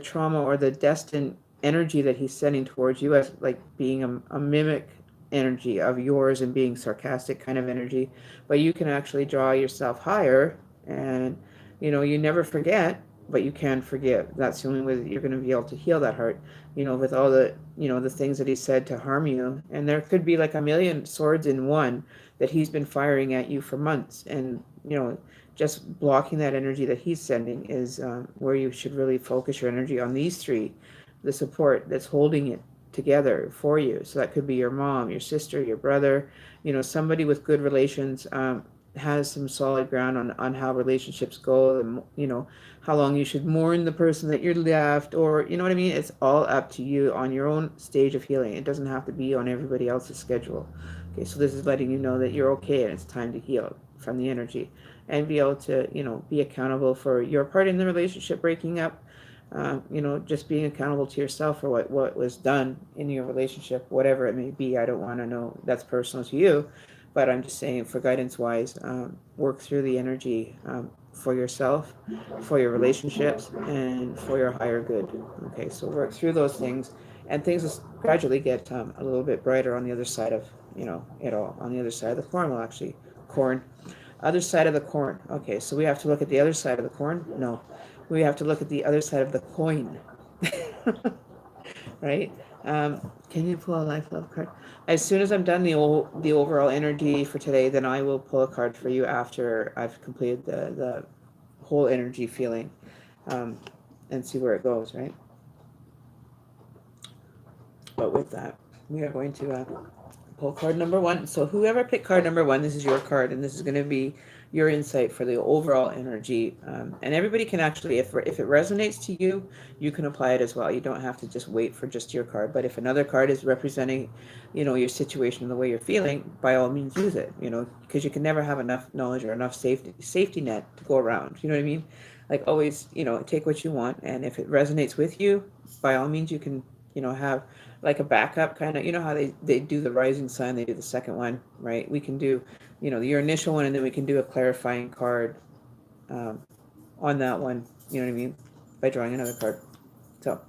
trauma or the destined energy that he's sending towards you as like being a mimic energy of yours and being sarcastic kind of energy. But you can actually draw yourself higher, and you never forget, but you can forgive. That's the only way that you're going to be able to heal that heart, with all the the things that he said to harm you. And there could be like a million swords in one that he's been firing at you for months, and just blocking that energy that he's sending is where you should really focus your energy on these three, the support that's holding it together for you. So that could be your mom, your sister, your brother, somebody with good relations, has some solid ground on how relationships go, and how long you should mourn the person that you're left, or what I mean. It's all up to you on your own stage of healing. It doesn't have to be on everybody else's schedule. Okay, so this is letting you know that you're okay and it's time to heal from the energy and be able to be accountable for your part in the relationship breaking up. Just being accountable to yourself for what was done in your relationship, whatever it may be. I don't want to know, that's personal to you, but I'm just saying, for guidance wise, work through the energy, for yourself, for your relationships, and for your higher good. Okay, so work through those things, and things will gradually get a little bit brighter on the other side of it all. On the other side of the corn, other side of the corn. Okay, so we have to look at the other side of the corn. No, we have to look at the other side of the coin. Right? Can you pull a life love card? As soon as I'm done the overall energy for today, then I will pull a card for you after I've completed the whole energy feeling, and see where it goes, right? But with that, we are going to pull card number one. So whoever picked card number one, this is your card, and this is going to be your insight for the overall energy. And everybody can actually, if it resonates to you, you can apply it as well. You don't have to just wait for just your card. But if another card is representing, your situation and the way you're feeling, by all means use it. Because you can never have enough knowledge or enough safety net to go around. You know what I mean? Like, always, take what you want, and if it resonates with you, by all means you can, have like a backup kind of, how they do the rising sign, they do the second one, right? We can do, your initial one, and then we can do a clarifying card on that one, you know what I mean, by drawing another card. So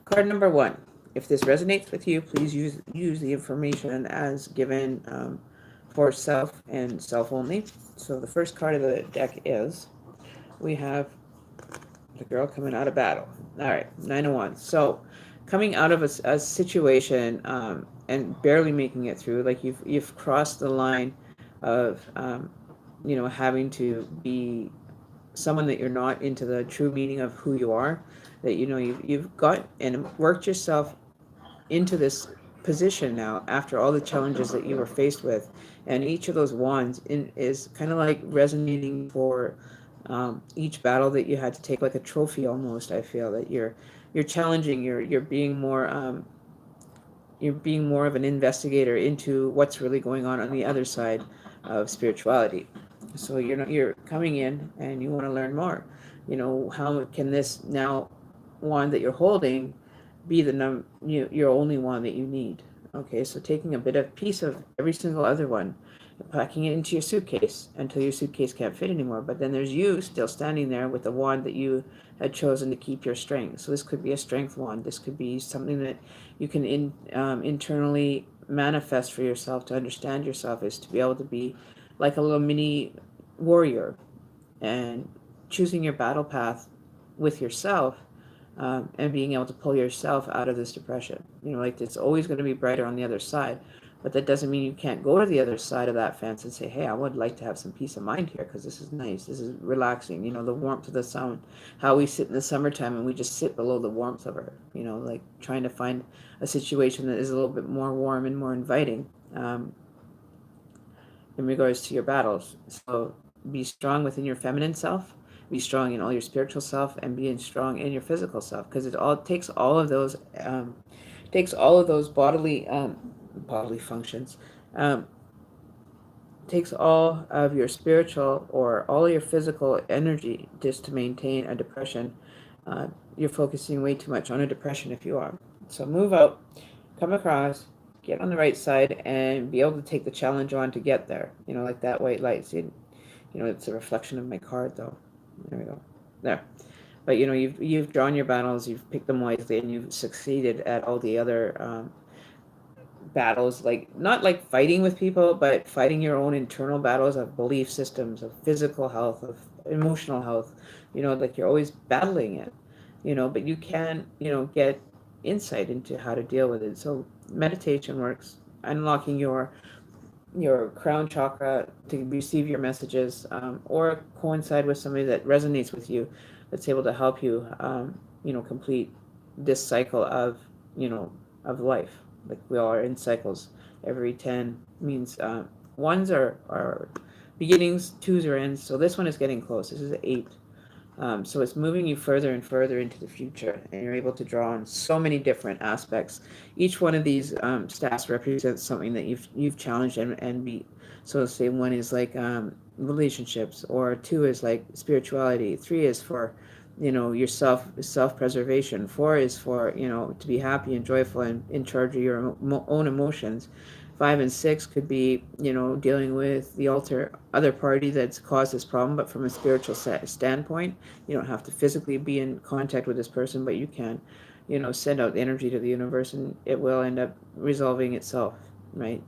card number one, if this resonates with you, please use the information as given, for self and self only. So the first card of the deck is, we have the girl coming out of battle. All right, 9 of Wands. So coming out of a situation, and barely making it through, like you've crossed the line of having to be someone that you're not, into the true meaning of who you are, that you've got and worked yourself into this position now after all the challenges that you were faced with. And each of those wands is kind of like resonating for each battle that you had to take, like a trophy almost. I feel that you're challenging, you're being more of an investigator into what's really going on the other side of spirituality. So you're coming in and you want to learn more. How can this now wand that you're holding be your only one that you need? Okay, so taking a piece of every single other one, packing it into your suitcase until your suitcase can't fit anymore. But then there's you still standing there with the wand that you had chosen to keep your strength. So this could be a strength wand. This could be something that you can internally manifest for yourself, to understand yourself, is to be able to be like a little mini warrior, and choosing your battle path with yourself, and being able to pull yourself out of this depression. Like, it's always going to be brighter on the other side, But that doesn't mean you can't go to the other side of that fence and say, hey, I would like to have some peace of mind here because this is nice. This is relaxing. The warmth of the sun, how we sit in the summertime and we just sit below the warmth of her, like trying to find a situation that is a little bit more warm and more inviting in regards to your battles. So be strong within your feminine self, be strong in all your spiritual self, and being strong in your physical self, because it all takes all of those bodily functions, takes all of your spiritual or all your physical energy just to maintain a depression. You're focusing way too much on a depression if you are. So move out, come across, get on the right side, and be able to take the challenge on to get there. Like that white light. See, it's a reflection of my card, though. There we go. There. But you've drawn your battles, you've picked them wisely, and you've succeeded at all the other battles, like not like fighting with people, but fighting your own internal battles of belief systems, of physical health, of emotional health. Like you're always battling it. But you can get insight into how to deal with it. So meditation works, unlocking your crown chakra to receive your messages, or coincide with somebody that resonates with you, that's able to help you complete this cycle of of life. Like we all are in cycles. Every 10 means ones are beginnings, twos are ends. So this one is getting close. This is 8. So it's moving you further and further into the future, and you're able to draw on so many different aspects. Each one of these stats represents something that you've challenged and beat. So say 1 is like relationships, or 2 is like spirituality, 3 is for your self-preservation, 4 is for to be happy and joyful and in charge of your own emotions. 5 and 6 could be, dealing with the other party that's caused this problem, but from a spiritual standpoint. You don't have to physically be in contact with this person, but you can, send out energy to the universe, and it will end up resolving itself, right?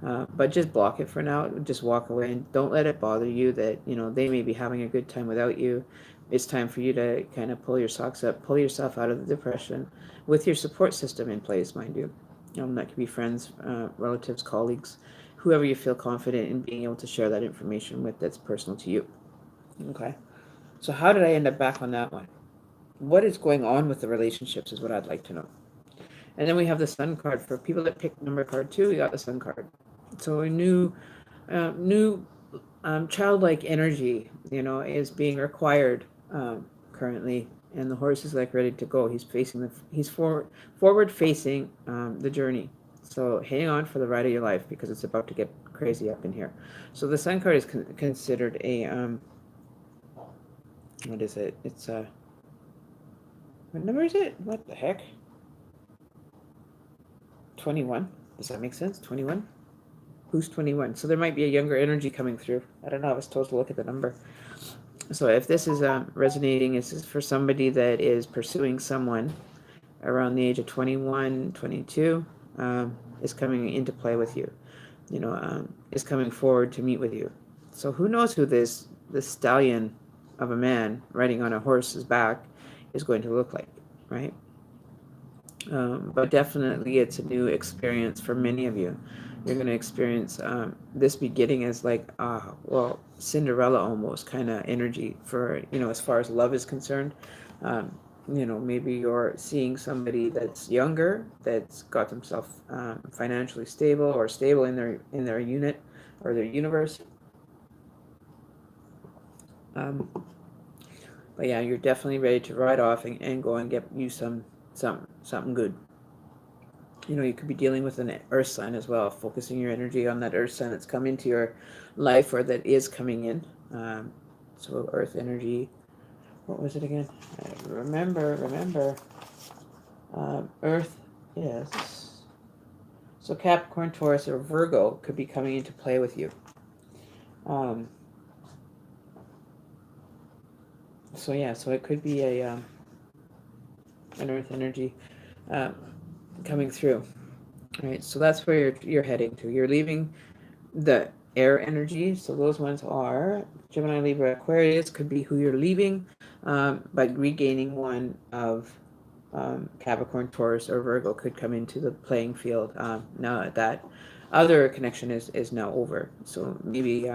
But just block it for now. Just walk away and don't let it bother you that, they may be having a good time without you. It's time for you to kind of pull your socks up, pull yourself out of the depression with your support system in place, mind you. That could be friends, relatives, colleagues, whoever you feel confident in being able to share that information with that's personal to you. Okay. So how did I end up back on that one? What is going on with the relationships is what I'd like to know. And then we have the Sun card. For people that picked number card 2, we got the Sun card. So a new childlike energy, is being required currently, and the horse is like ready to go. He's forward facing the journey. So hang on for the ride of your life, because it's about to get crazy up in here. So the Sun card is considered a what is it? It's what number is it? What the heck? 21. Does that make sense? 21. Who's 21? So there might be a younger energy coming through. I don't know. I was told to look at the number. So if this is resonating, this is for somebody that is pursuing someone around the age of 21, 22, is coming into play with you, is coming forward to meet with you. So who knows who this stallion of a man riding on a horse's back is going to look like, right? But definitely it's a new experience for many of you. You're going to experience this beginning as like, Cinderella almost kind of energy for, as far as love is concerned. Maybe you're seeing somebody that's younger, that's got themselves financially stable, or stable in their unit or their universe. But yeah, you're definitely ready to ride off and go and get you something good. You could be dealing with an earth sign as well, focusing your energy on that earth sign that's come into your life, or that is coming in. So earth energy, what was it again? Remember, earth is, so Capricorn, Taurus, or Virgo could be coming into play with you. So it could be an earth energy coming through. All right, so that's where you're heading to. You're leaving the air energy. So those ones are Gemini, Libra, Aquarius could be who you're leaving, but regaining one of Capricorn, Taurus, or Virgo could come into the playing field now at that. other connection is now over. So maybe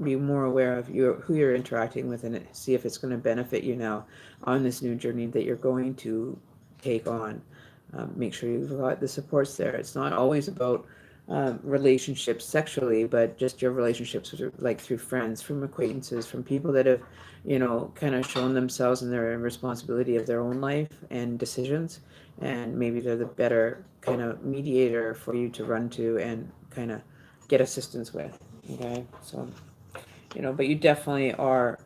be more aware of who you're interacting with, and see if it's going to benefit you now on this new journey that you're going to take on. Make sure you've got the supports there. It's not always about relationships sexually, but just your relationships with, like, through friends, from acquaintances, from people that have, kind of shown themselves and their responsibility of their own life and decisions, and maybe they're the better kind of mediator for you to run to and kind of get assistance with. Okay, so but you definitely are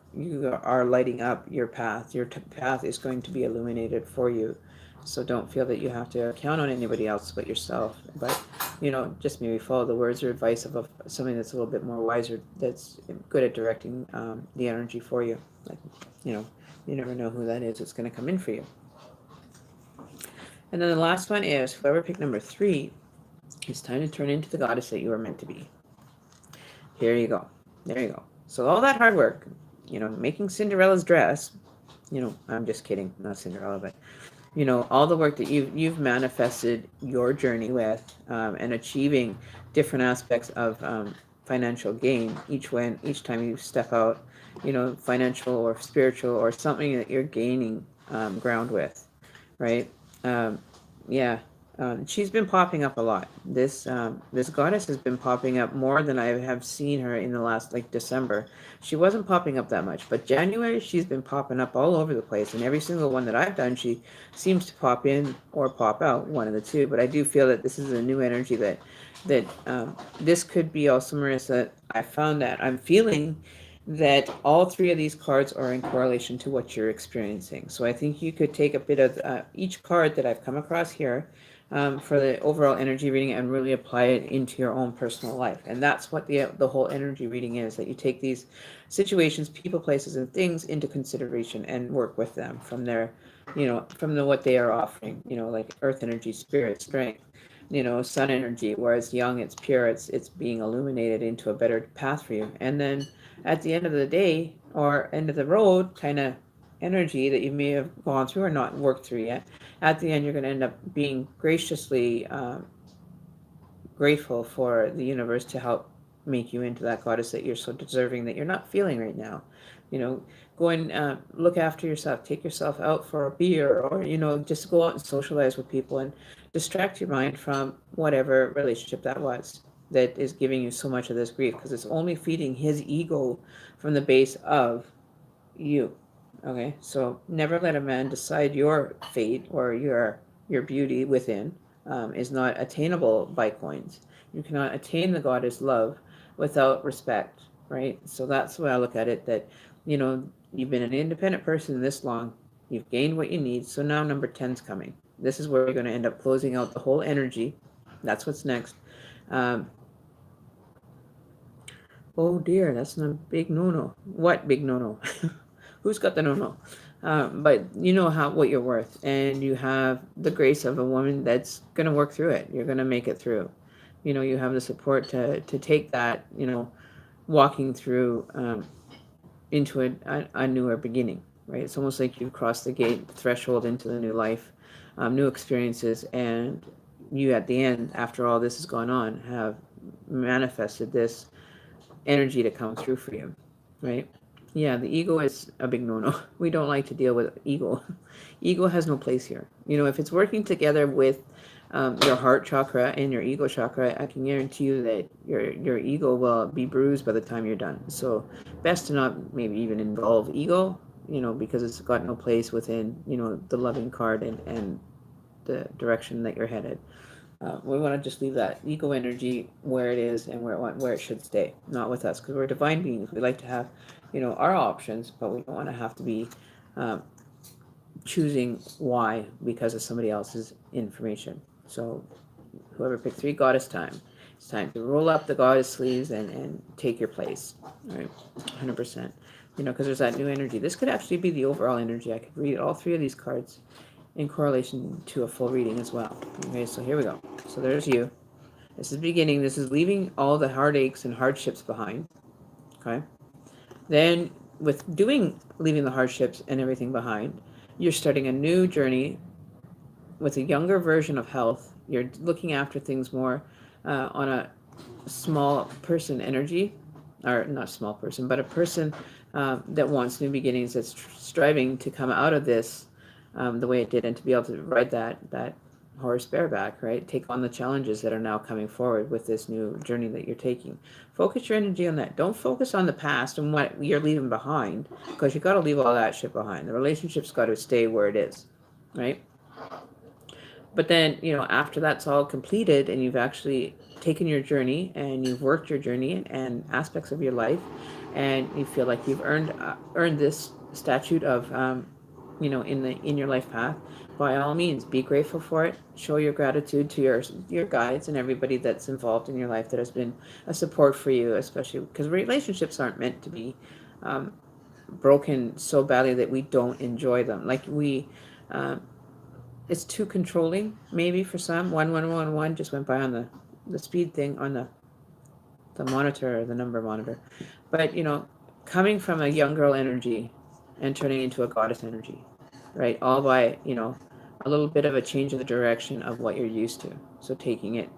lighting up your path. Your path is going to be illuminated for you. So don't feel that you have to count on anybody else but yourself. But just maybe follow the words or advice of somebody that's a little bit more wiser, that's good at directing the energy for you. Like, you never know who that is. It's going to come in for you. And then the last one is, whoever picked number 3, it's time to turn into the goddess that you are meant to be. Here you go. There you go. So all that hard work, making Cinderella's dress, I'm just kidding, not Cinderella, but all the work that you've manifested your journey with, and achieving different aspects of financial gain each time you step out, financial or spiritual or something that you're gaining ground with, right? Yeah. She's been popping up a lot. This goddess has been popping up more than I have seen her in the last, like, December. She wasn't popping up that much, but January she's been popping up all over the place. And every single one that I've done, she seems to pop in or pop out, one of the two. But I do feel that this is a new energy that this could be also, Marissa. I found that I'm feeling that all 3 of these cards are in correlation to what you're experiencing. So I think you could take a bit of each card that I've come across here for the overall energy reading and really apply it into your own personal life. And that's what the whole energy reading is, that you take these situations, people, places, and things into consideration and work with them from their, from what they are offering, like earth energy, spirit, strength, sun energy, whereas young, it's pure, it's being illuminated into a better path for you. And then at the end of the day, or end of the road kind of energy that you may have gone through or not worked through yet, at the end you're going to end up being graciously grateful for the universe to help make you into that goddess that you're so deserving, that you're not feeling right now. Go and look after yourself, take yourself out for a beer, or just go out and socialize with people and distract your mind from whatever relationship that is giving you so much of this grief, because it's only feeding his ego from the base of you. Okay, so never let a man decide your fate or your beauty within is not attainable by coins. You cannot attain the goddess love without respect, right? So that's the way I look at it, that you've been an independent person this long, you've gained what you need, so now number 10's coming. This is where you're going to end up closing out the whole energy. That's what's next. Oh dear, that's a big no-no. What big no-no? Who's got the no-no? But you know what you're worth, and you have the grace of a woman that's going to work through it. You're going to make it through. You have the support to take that, walking through into a newer beginning, right? It's almost like you've crossed the gate threshold into the new life, new experiences, and you at the end, after all this has gone on, have manifested this energy to come through for you, right? Yeah, the ego is a big no-no. We don't like to deal with ego. Ego has no place here. If it's working together with your heart chakra and your ego chakra, I can guarantee you that your ego will be bruised by the time you're done. So best to not maybe even involve ego, because it's got no place within, the loving card and the direction that you're headed. We want to just leave that ego energy where it is and where it should stay, not with us, because we're divine beings. We like to have, our options, but we don't want to have to be choosing why because of somebody else's information. So whoever picked 3, goddess time. It's time to roll up the goddess sleeves and take your place. All right, 100%. Because there's that new energy. This could actually be the overall energy. I could read all 3 of these cards in correlation to a full reading as well. Okay, so here we go. So there's you. This is beginning. This is leaving all the heartaches and hardships behind. Okay. Then with leaving the hardships and everything behind, you're starting a new journey with a younger version of health. You're looking after things more on a small person energy, or not small person, but a person that wants new beginnings, that's striving to come out of this the way it did, and to be able to ride that horse bareback, right? Take on the challenges that are now coming forward with this new journey that you're taking. Focus your energy on that. Don't focus on the past and what you're leaving behind, because you got to leave all that shit behind. The relationship's got to stay where it is, right? But then, after that's all completed and you've actually taken your journey and you've worked your journey and aspects of your life, and you feel like you've earned this statute of, in your life path, by all means, be grateful for it. Show your gratitude to your guides and everybody that's involved in your life that has been a support for you, especially because relationships aren't meant to be broken so badly that we don't enjoy them. Like it's too controlling, maybe, for some. 1111 just went by on the speed thing on the monitor, or the number monitor. But coming from a young girl energy and turning into a goddess energy, right? All by a little bit of a change in the direction of what you're used to. So taking it,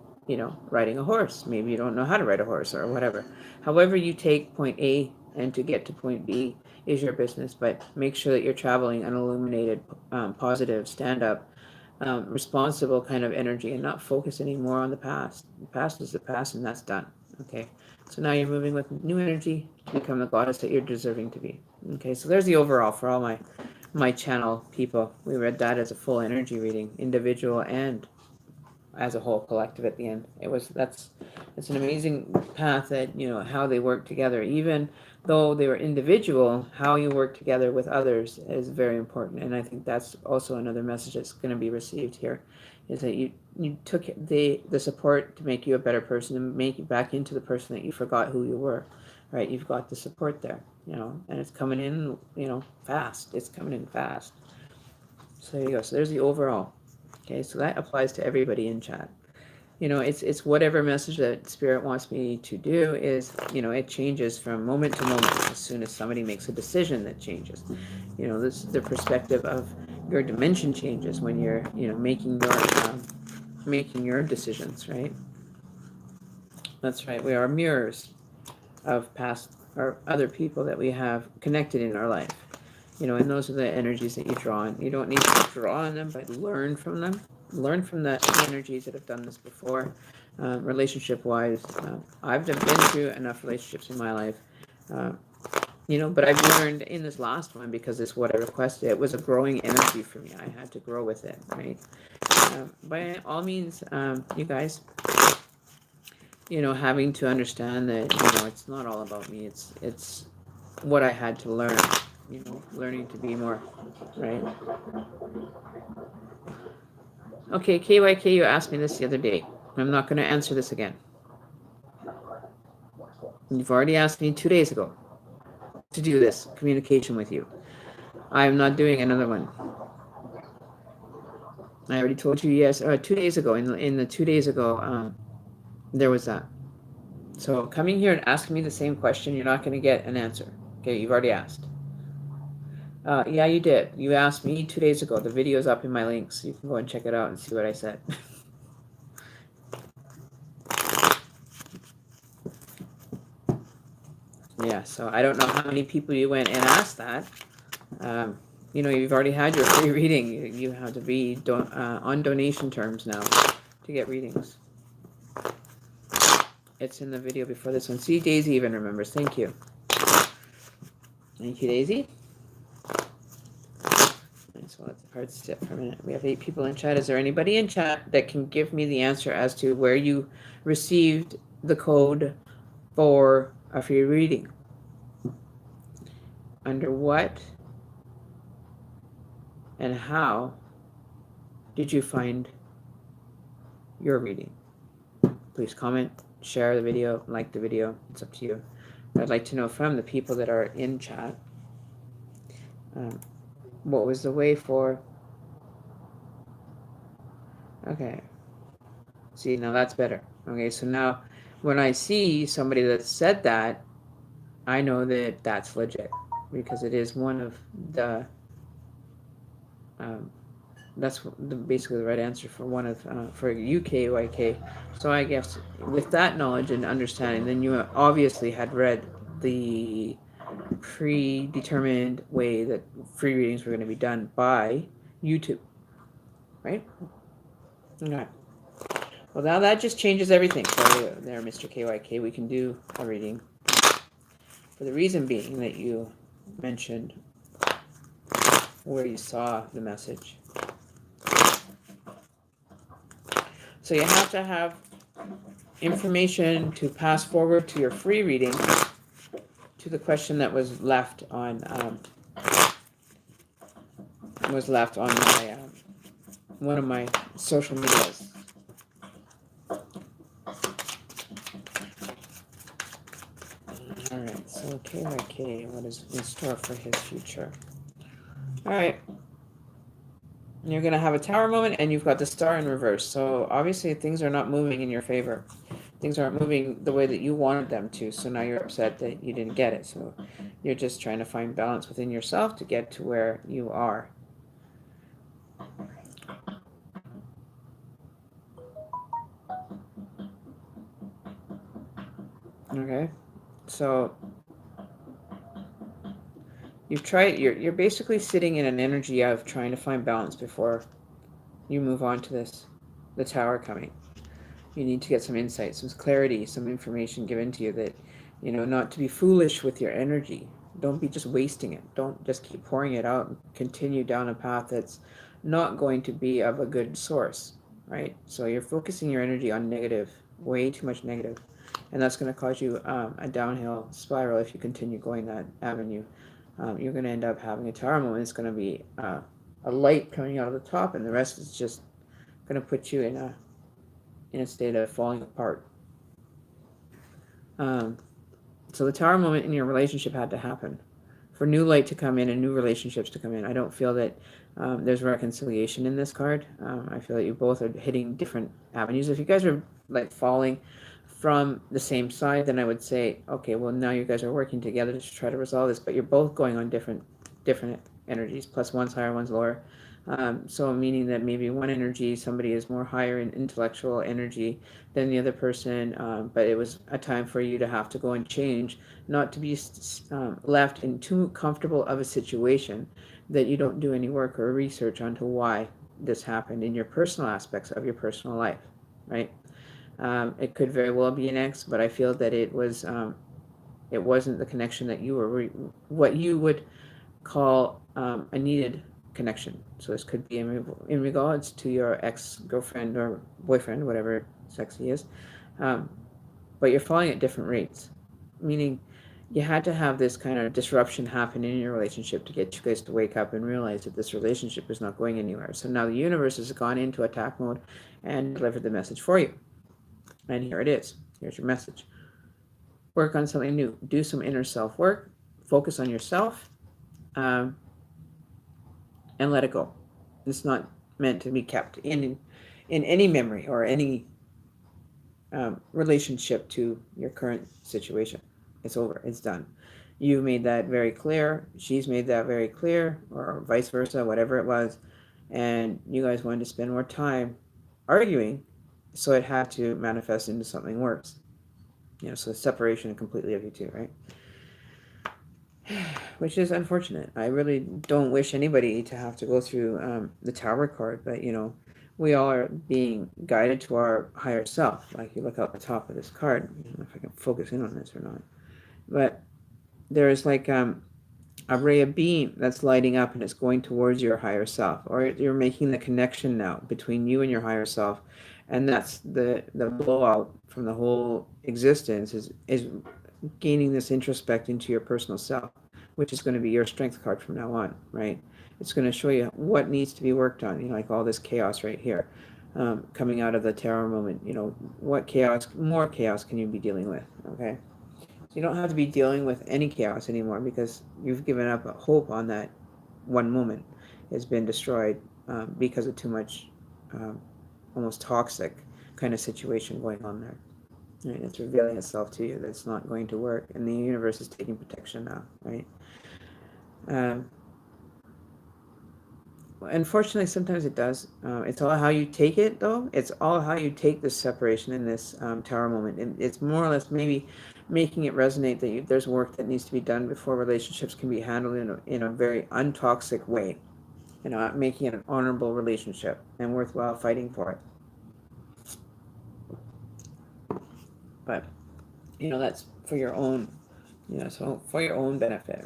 riding a horse. Maybe you don't know how to ride a horse or whatever. However you take point A and to get to point B is your business, but make sure that you're traveling an illuminated, positive, stand-up, responsible kind of energy, and not focus anymore on the past. The past is the past, and that's done. Okay, so now you're moving with new energy to become the goddess that you're deserving to be. Okay, so there's the overall for all my channel people. We read that as a full energy reading, individual and as a whole collective at the end. It's an amazing path that, how they work together. Even though they were individual, how you work together with others is very important. And I think that's also another message that's going to be received here, is that you took the support to make you a better person and make you back into the person that you forgot who you were, right? You've got the support there, and it's coming in, fast. It's coming in fast. So there you go. So there's the overall. Okay, so that applies to everybody in chat. It's whatever message that Spirit wants me to do is, it changes from moment to moment. As soon as somebody makes a decision, that changes. The perspective of your dimension changes when you're, making your decisions, right? That's right. We are mirrors of past or other people that we have connected in our life. And those are the energies that you draw on. You don't need to draw on them, but learn from them. Learn from the energies that have done this before, relationship-wise. I've been through enough relationships in my life, but I've learned in this last one, because it's what I requested. It was a growing energy for me. I had to grow with it, right? By all means, you guys, having to understand that, it's not all about me. It's what I had to learn. Learning to be more, right? Okay, KYK, you asked me this the other day. I'm not going to answer this again. You've already asked me 2 days ago to do this communication with you. I'm not doing another one. I already told you yes. 2 days ago, in the 2 days ago, there was that. So coming here and asking me the same question, you're not going to get an answer. Okay, you've already asked. Yeah, you did. You asked me 2 days ago. The video's up in my links. You can go and check it out and see what I said. Yeah, so I don't know how many people you went and asked that. You've already had your free reading. You have to be on donation terms now to get readings. It's in the video before this one. See, Daisy even remembers. Thank you. Thank you, Daisy. So let's hard sit for a minute. We have 8 people in chat. Is there anybody in chat that can give me the answer as to where you received the code for a free reading? Under what and how did you find your reading? Please comment, share the video, like the video. It's up to you. But I'd like to know from the people that are in chat, what was the way for... Okay. See, now that's better. Okay, so now when I see somebody that said that, I know that that's legit, because it is one of the... that's basically the right answer for one of for UKYK. So I guess with that knowledge and understanding, then you obviously had read the predetermined way that free readings were going to be done by YouTube, right? Okay. Well, now that just changes everything. So there, Mr. KYK, we can do a reading. For the reason being that you mentioned where you saw the message. So you have to have information to pass forward to your free reading to the question that was left on my one of my social medias. All right, so KYK, what is in store for his future? All right. You're going to have a tower moment, and you've got the star in reverse. So obviously things are not moving in your favor. Things aren't moving the way that you wanted them to. So now you're upset that you didn't get it. So you're just trying to find balance within yourself to get to where you are. Okay. So you're basically sitting in an energy of trying to find balance before you move on to the tower coming. You need to get some insight, some clarity, some information given to you that, not to be foolish with your energy. Don't be just wasting it. Don't just keep pouring it out and continue down a path that's not going to be of a good source, right? So you're focusing your energy on negative, way too much negative, and that's going to cause you a downhill spiral if you continue going that avenue. You're going to end up having a tower moment. It's going to be a light coming out of the top, and the rest is just going to put you in a state of falling apart. So the tower moment in your relationship had to happen for new light to come in and new relationships to come in. I don't feel that there's reconciliation in this card. I feel that you both are hitting different avenues. If you guys are like falling from the same side, then I would say, okay, well, now you guys are working together to try to resolve this, but you're both going on different energies, plus one's higher, one's lower. So meaning that maybe one energy, somebody is more higher in intellectual energy than the other person, but it was a time for you to have to go and change, not to be left in too comfortable of a situation that you don't do any work or research onto why this happened in your personal aspects of your personal life, right? It could very well be an ex, but I feel that it wasn't the connection that you were, what you would call a needed connection. So this could be in regards to your ex-girlfriend or boyfriend, whatever sex he is, but you're falling at different rates, meaning you had to have this kind of disruption happen in your relationship to get you guys to wake up and realize that this relationship is not going anywhere. So now the universe has gone into attack mode and delivered the message for you. And here it is. Here's your message. Work on something new. Do some inner self work. Focus on yourself. And let it go. It's not meant to be kept in any memory or any relationship to your current situation. It's over. It's done. You made that very clear. She's made that very clear, or vice versa, whatever it was. And you guys wanted to spend more time arguing, so it had to manifest into something worse. So separation completely of you two, right? Which is unfortunate. I really don't wish anybody to have to go through the Tower card, but we all are being guided to our higher self. Like you look out the top of this card, I don't know if I can focus in on this or not, but there is like a ray of beam that's lighting up and it's going towards your higher self, or you're making the connection now between you and your higher self, and that's the blowout from the whole existence is gaining this introspect into your personal self, which is going to be your strength card from now on, right? It's going to show you what needs to be worked on, like all this chaos right here, coming out of the terror moment. What more chaos can you be dealing with, okay? So you don't have to be dealing with any chaos anymore because you've given up hope on that one moment. It's been destroyed because of too much almost toxic kind of situation going on there. Right? It's revealing itself to you that it's not going to work, and the universe is taking protection now, right? unfortunately, sometimes it does. It's all how you take it, though. It's all how you take this separation in this tower moment. And it's more or less maybe making it resonate that there's work that needs to be done before relationships can be handled in a very untoxic way. Making it an honorable relationship and worthwhile fighting for it. But, that's for your own, so for your own benefit.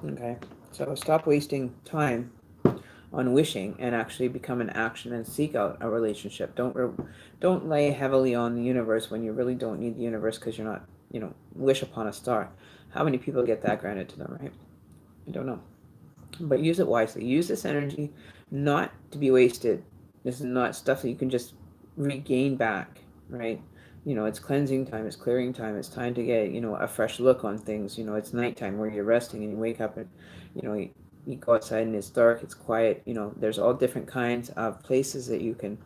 Okay. So stop wasting time on wishing and actually become an action and seek out a relationship. Don't lay heavily on the universe when you really don't need the universe because you're not, wish upon a star. How many people get that granted to them, right? I don't know. But use it wisely. Use this energy not to be wasted. This is not stuff that you can just regain back, right? It's cleansing time, it's clearing time, it's time to get, a fresh look on things. It's nighttime where you're resting and you wake up and, you go outside and it's dark, it's quiet. There's all different kinds of places that you can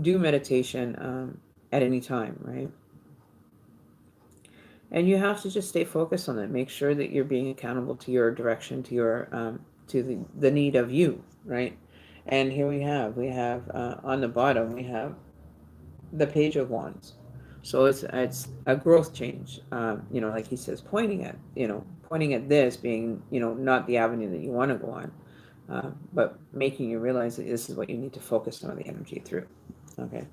do meditation at any time, right? And you have to just stay focused on it. Make sure that you're being accountable to your direction, to your to the need of you, right? And here we have on the bottom we have the Page of Wands. So it's a growth change. Like he says, pointing at this being not the avenue that you want to go on, but making you realize that this is what you need to focus on the energy through. Okay.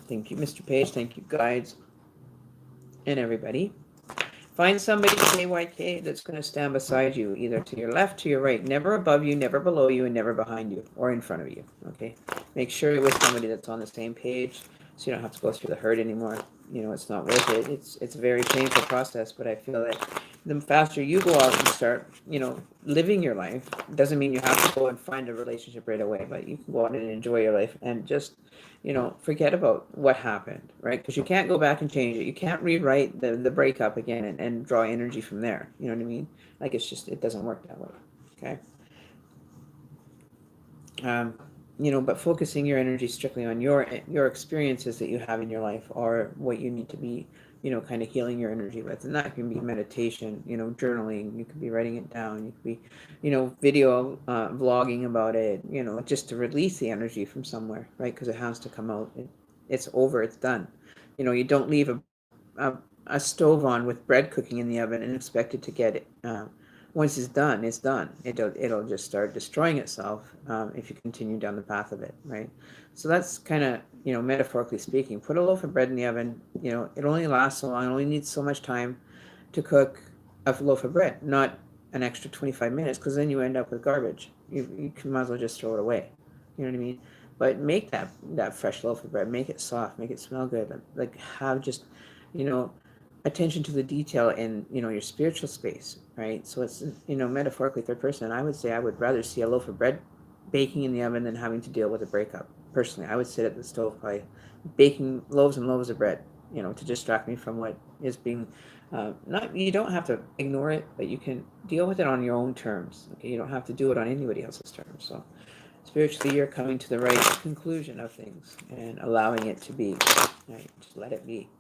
Thank you, Mr. Page. Thank you, guides, and everybody. Find somebody, KYK, that's going to stand beside you, either to your left, to your right, never above you, never below you, and never behind you or in front of you. Okay. Make sure you're with somebody that's on the same page, so you don't have to go through the hurt anymore. It's not worth it. It's a very painful process, but I feel that the faster you go out and start, living your life, doesn't mean you have to go and find a relationship right away, but you can go out and enjoy your life and just, forget about what happened, right? Because you can't go back and change it. You can't rewrite the breakup again and draw energy from there. You know what I mean? Like, it doesn't work that way. Okay. But focusing your energy strictly on your experiences that you have in your life are what you need to be, kind of healing your energy with. And that can be meditation, journaling. You could be writing it down. You could be, video vlogging about it, just to release the energy from somewhere, right? Because it has to come out. It's over. It's done. You don't leave a stove on with bread cooking in the oven and expect it to get it. Once it's done, it's done. It'll just start destroying itself if you continue down the path of it, right? So that's kind of, metaphorically speaking. Put a loaf of bread in the oven. It only lasts so long. It only needs so much time to cook a loaf of bread, not an extra 25 minutes, because then you end up with garbage. You might as well just throw it away. You know what I mean? But make that fresh loaf of bread. Make it soft. Make it smell good. Like have just, attention to the detail in your spiritual space, right? So it's metaphorically third person. I would say I would rather see a loaf of bread baking in the oven than having to deal with a breakup. Personally, I would sit at the stove by baking loaves and loaves of bread, to distract me from what is being not. You don't have to ignore it, but you can deal with it on your own terms. Okay, you don't have to do it on anybody else's terms. So spiritually, you're coming to the right conclusion of things and allowing it to be. Right? Just let it be.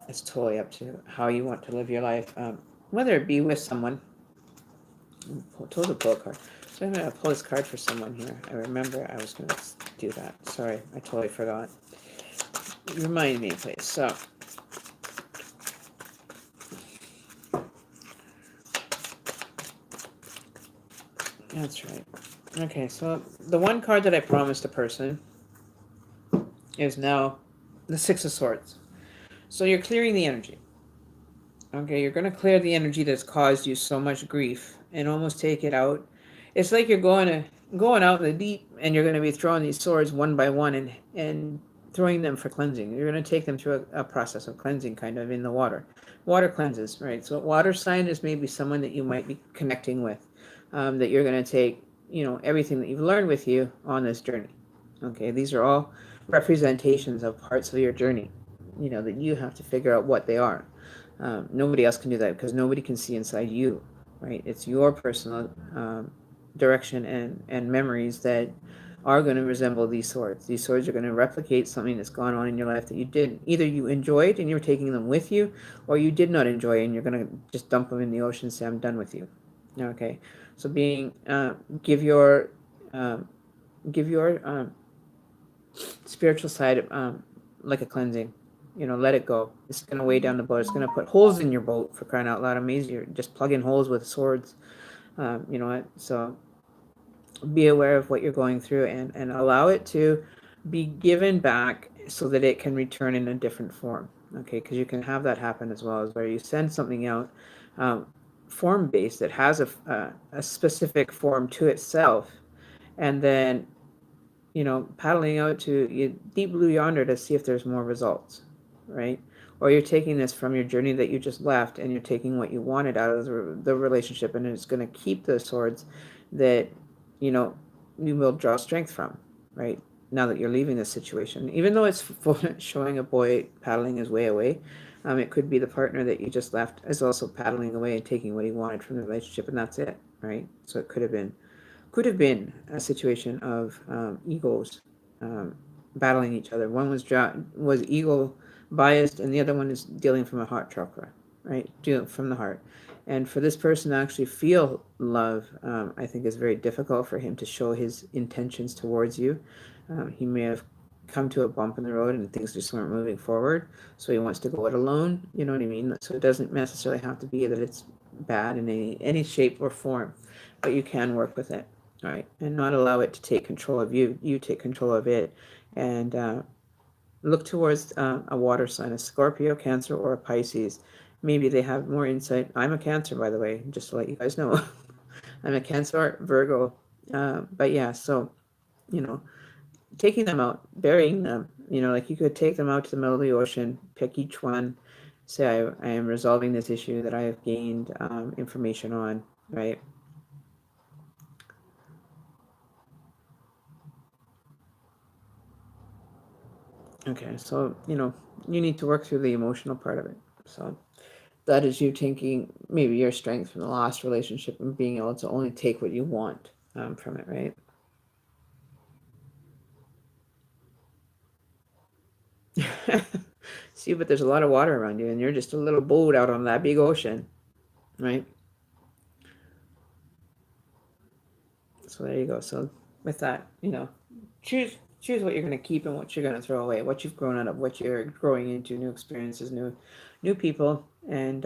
It's totally up to how you want to live your life, whether it be with someone. Totally pull a card. So I'm going to pull this card for someone here. I remember I was going to do that. Sorry, I totally forgot. Remind me, please. So, that's right. Okay, so the one card that I promised a person is now the Six of Swords. So you're clearing the energy. Okay, you're going to clear the energy that's caused you so much grief and almost take it out. It's like you're going out in the deep and you're going to be throwing these swords one by one and throwing them for cleansing. You're going to take them through a process of cleansing kind of in the water. Water cleanses, right? So water sign is maybe someone that you might be connecting with, that you're going to take, everything that you've learned with you on this journey. Okay, these are all representations of parts of your journey, that you have to figure out what they are. Nobody else can do that because nobody can see inside you, right? It's your personal direction and memories that are going to resemble these swords. These swords are going to replicate something that's gone on in your life that you didn't. Either you enjoyed and you're taking them with you, or you did not enjoy and you're going to just dump them in the ocean and say, I'm done with you. Okay, so give your give your spiritual side like a cleansing. Let it go. It's going to weigh down the boat. It's going to put holes in your boat, for crying out loud. Amazing. You're just plugging holes with swords. You know what? So be aware of what you're going through, and allow it to be given back so that it can return in a different form. Okay, because you can have that happen as well, as where you send something out form based that has a specific form to itself, and then paddling out to deep blue yonder to see if there's more results, right? Or you're taking this from your journey that you just left, and you're taking what you wanted out of the relationship, and it's going to keep those swords that you will draw strength from, right? Now that you're leaving this situation, even though it's showing a boy paddling his way away, it could be the partner that you just left is also paddling away and taking what he wanted from the relationship, and that's it, right? So it could have been a situation of egos battling each other. One was ego biased, and the other one is dealing from a heart chakra, right? Dealing from the heart. And for this person to actually feel love, I think is very difficult for him to show his intentions towards you. He may have come to a bump in the road and things just weren't moving forward, so he wants to go it alone. You know what I mean? So it doesn't necessarily have to be that it's bad in any shape or form, but you can work with it, right? And not allow it to take control of you. You take control of it, and look towards a water sign, a Scorpio, Cancer, or a Pisces. Maybe they have more insight. I'm a Cancer, by the way, just to let you guys know. I'm a Cancer, Virgo. But yeah, so, taking them out, burying them, like you could take them out to the middle of the ocean, pick each one, say, I am resolving this issue that I have gained information on, right? Okay, so, you need to work through the emotional part of it. So that is you taking maybe your strength from the last relationship and being able to only take what you want from it, right? See, but there's a lot of water around you, and you're just a little boat out on that big ocean, right? So there you go. So with that, choose what you're going to keep and what you're going to throw away, what you've grown out of, what you're growing into, new experiences, new people, and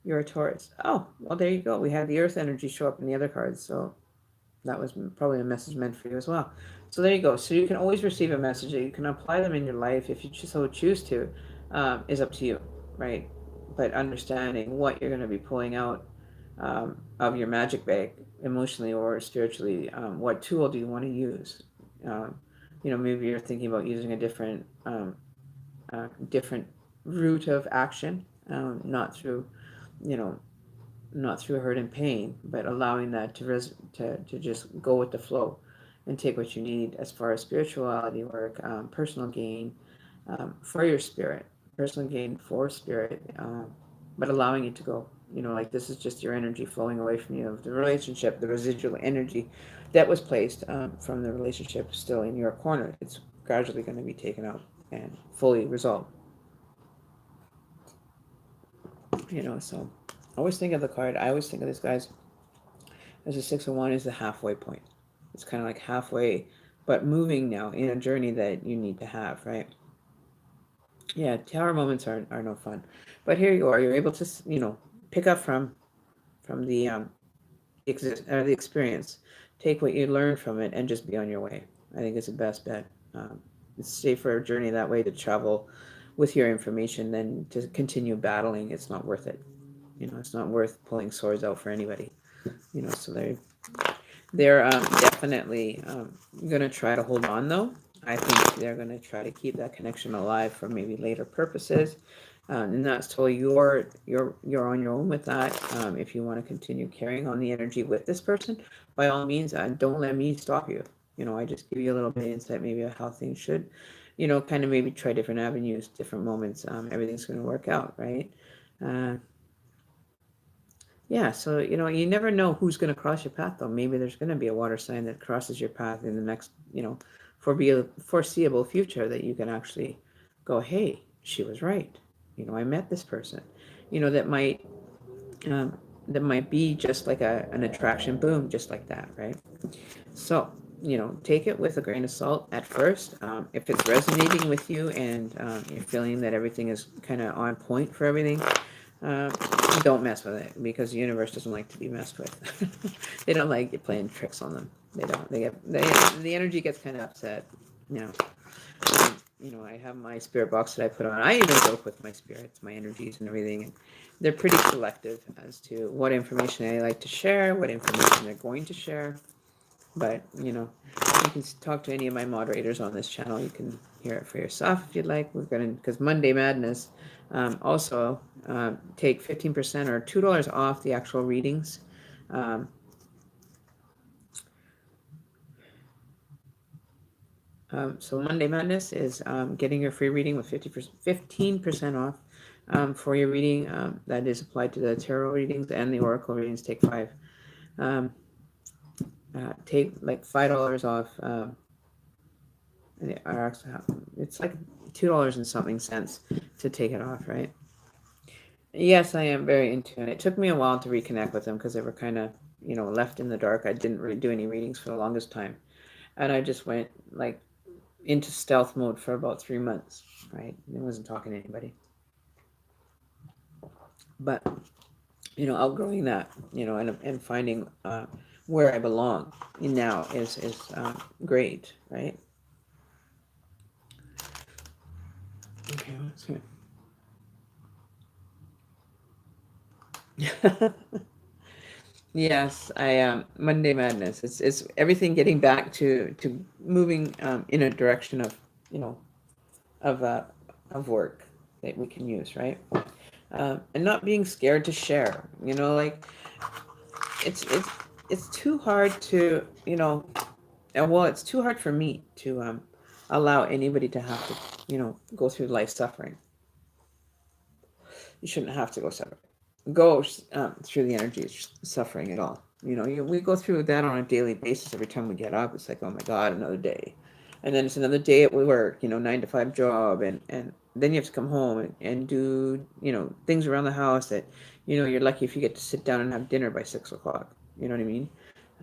you're a Taurus. Oh, well, there you go. We had the Earth energy show up in the other cards, so that was probably a message meant for you as well. So there you go. So you can always receive a message. You can apply them in your life if you so choose to. Is up to you, right? But understanding what you're going to be pulling out of your magic bag, emotionally or spiritually, what tool do you want to use? Maybe you're thinking about using a different route of action, not through, you know, not through hurt and pain, but allowing that to just go with the flow and take what you need as far as spirituality work, personal gain for your spirit, personal gain for spirit, but allowing it to go. Like this is just your energy flowing away from you, of the relationship, the residual energy that was placed from the relationship still in your corner. It's gradually going to be taken out and fully resolved. So always think of the card. I always think of this, guys, as a 6 of 1 is the halfway point. It's kind of like halfway, but moving now in a journey that you need to have, right? Yeah, tower moments are no fun, but here you are. You're able to pick up from the the experience, take what you learned from it, and just be on your way. I think it's the best bet. It's safer a journey that way to travel with your information than to continue battling. It's not worth it. It's not worth pulling swords out for anybody. So they're definitely going to try to hold on, though. I think they're going to try to keep that connection alive for maybe later purposes. And that's totally you're on your own with that. If you want to continue carrying on the energy with this person, by all means, don't let me stop you. I just give you a little bit of insight maybe of how things should, kind of maybe try different avenues, different moments. Everything's going to work out, right? Yeah, so you never know who's going to cross your path, though. Maybe there's going to be a water sign that crosses your path in the next, foreseeable future that you can actually go, hey, she was right. I met this person. That might that might be just like an attraction, boom, just like that, right? So, take it with a grain of salt at first. If it's resonating with you and you're feeling that everything is kind of on point for everything, uh, don't mess with it, because the universe doesn't like to be messed with. They don't like you playing tricks on them. They don't. The energy gets kind of upset. You know. I have my spirit box that I put on. I even joke with my spirits, my energies, and everything. And they're pretty selective as to what information they like to share, what information they're going to share. But you can talk to any of my moderators on this channel. You can hear it for yourself if you'd like. We're gonna, because Monday Madness also take 15% or $2 off the actual readings. Um, so Monday Madness is getting your free reading with 15% off for your reading. That is applied to the tarot readings, and the oracle readings take 5. Take like $5 off. It's like $2 and something cents to take it off, right? Yes, I am very into it. It took me a while to reconnect with them because they were kind of, left in the dark. I didn't really do any readings for the longest time. And I just went like into stealth mode for about 3 months, right? I wasn't talking to anybody. But, outgrowing that, and finding where I belong now is great, right? Okay, let's see. Yes, I Monday Madness. It's everything getting back to moving in a direction of of uh, of work that we can use, right? And not being scared to share. Like it's it's it's too hard to and well, it's too hard for me to allow anybody to have to go through life suffering. You shouldn't have to go through the energy of suffering at all. We go through that on a daily basis. Every time we get up, it's like, oh my God, another day. And then it's another day at work, 9 to 5 job. And then you have to come home and do, things around the house that, you're lucky if you get to sit down and have dinner by 6 o'clock. You know what I mean?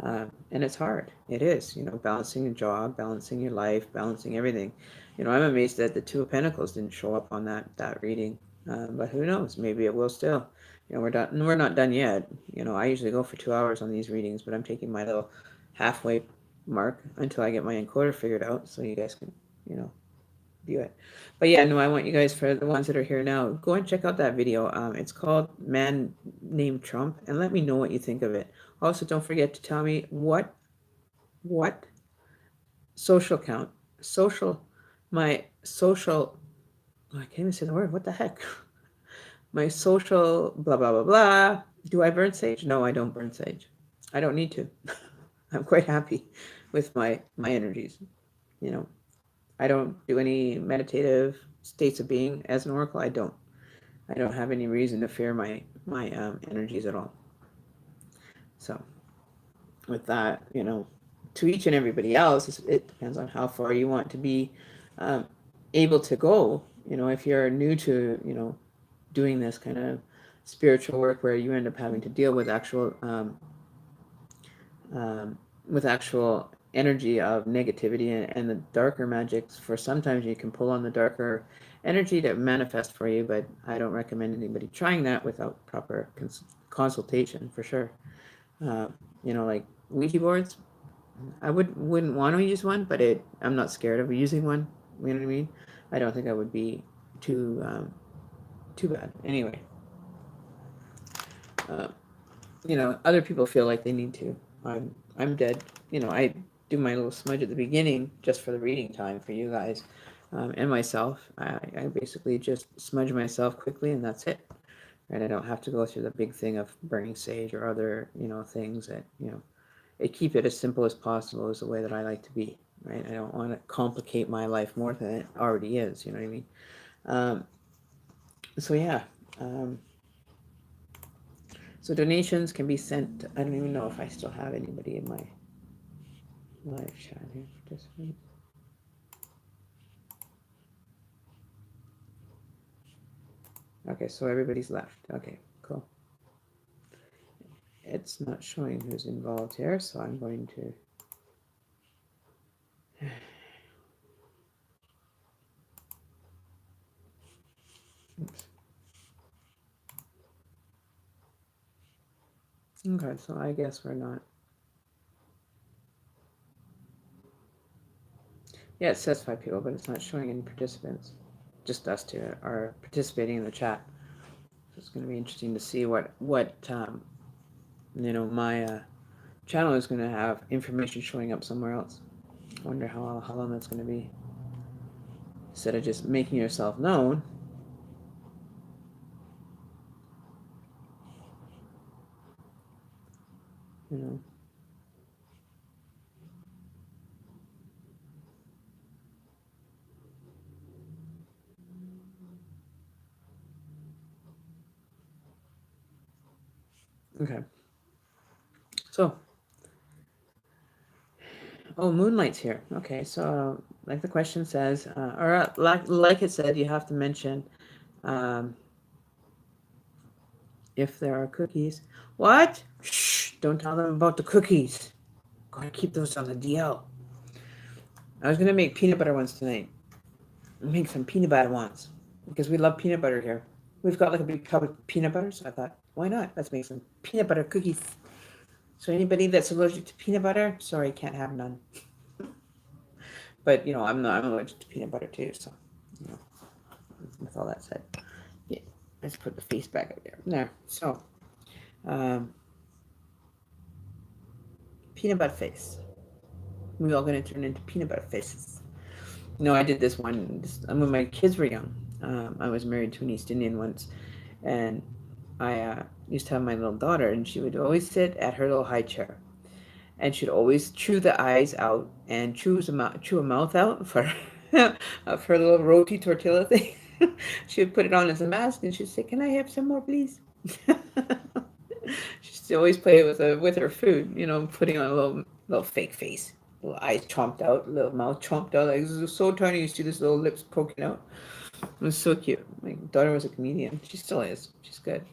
And it's hard. It is, balancing a job, balancing your life, balancing everything. I'm amazed that the Two of Pentacles didn't show up on that reading. But who knows? Maybe it will still. We're done. We're not done yet. I usually go for 2 hours on these readings, but I'm taking my little halfway mark until I get my encoder figured out, so you guys can, view it. But yeah, no, I want you guys, for the ones that are here now, go and check out that video. It's called "Man Named Trump," and let me know what you think of it. Also, don't forget to tell me what social count, social, my social. Oh, I can't even say the word. What the heck? My social blah blah blah blah. Do I burn sage? No, I don't burn sage. I don't need to. I'm quite happy with my energies. I don't do any meditative states of being as an oracle. I don't have any reason to fear my energies at all. So with that, to each and everybody else, it depends on how far you want to be able to go. If you're new to doing this kind of spiritual work where you end up having to deal with actual energy of negativity and the darker magics, for sometimes you can pull on the darker energy to manifest for you, but I don't recommend anybody trying that without proper consultation, for sure. Like Ouija boards, I wouldn't want to use one, but I'm not scared of using one. You know what I mean? I don't think I would be too bad. Anyway, other people feel like they need to. I'm dead. I do my little smudge at the beginning just for the reading time for you guys and myself. I basically just smudge myself quickly, and that's it. Right? I don't have to go through the big thing of burning sage or other things that I keep it as simple as possible is the way that I like to be. Right? I don't want to complicate my life more than it already is. You know what I mean? So yeah. So donations can be sent. I don't even know if I still have anybody in my live chat here. Participate. Okay, so everybody's left. Okay, cool. it's not showing who's involved here, so I'm going to. Oops. Okay, so I guess we're not. Yeah, it says 5 people, but it's not showing any participants. Just us two are participating in the chat. So it's going to be interesting to see what my channel is going to have information showing up somewhere else. I wonder how long that's going to be. Instead of just making yourself known. You know. Okay. So. Oh, Moonlight's here. Okay, so like the question says, or like it said, you have to mention if there are cookies. What? Shh! Don't tell them about the cookies. Gotta keep those on the DL. I was gonna make peanut butter ones tonight. Make some peanut butter ones because we love peanut butter here. We've got like a big tub of peanut butter, so I thought, why not? Let's make some peanut butter cookies. So anybody that's allergic to peanut butter, sorry, can't have none. But I'm allergic to peanut butter too. So, with all that said, yeah, let's put the face back up there. There. So, peanut butter face. We're all going to turn into peanut butter faces. I did this one when my kids were young. I was married to an East Indian once, and I used to have my little daughter, and she would always sit at her little high chair, and she'd always chew the eyes out and chew a mouth out for of her little roti tortilla thing. She would put it on as a mask, and she'd say, "Can I have some more, please?" She used to always play with her food, putting on a little fake face, little eyes chomped out, little mouth chomped out. Like, it was so tiny, you see this little lips poking out. It was so cute. My daughter was a comedian. She still is. She's good.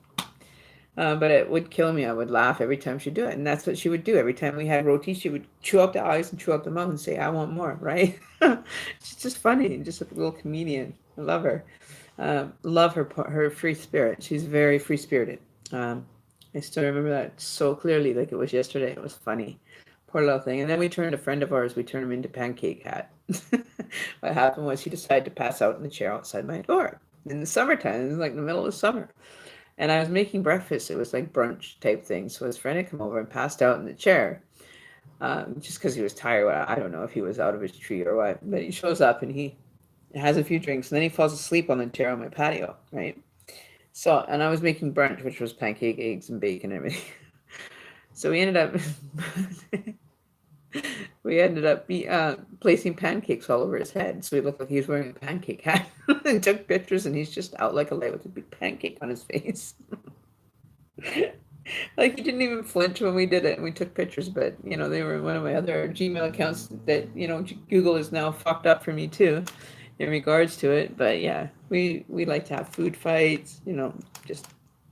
But it would kill me. I would laugh every time she'd do it. And that's what she would do. Every time we had roti, she would chew up the eyes and chew up the mouth and say, "I want more," right? She's just funny. Just a little comedian. I love her. Love her free spirit. She's very free-spirited. I still remember that so clearly, like it was yesterday. It was funny. Poor little thing. And then we turned a friend of ours, we turned him into Pancake Hat. What happened was he decided to pass out in the chair outside my door in the summertime. It was like the middle of summer. And I was making breakfast. It was like brunch type thing. So his friend had come over and passed out in the chair just because he was tired. I don't know if he was out of his tree or what. But he shows up and he has a few drinks. And then he falls asleep on the chair on my patio, right? So, and I was making brunch, which was pancake, eggs, and bacon and everything. So we ended up placing pancakes all over his head. So he looked like he was wearing a pancake hat. And took pictures, and he's just out like a light with a big pancake on his face. Like, he didn't even flinch when we did it, and we took pictures. But they were one of my other Gmail accounts that Google is now fucked up for me too, in regards to it. But yeah, we like to have food fights. Just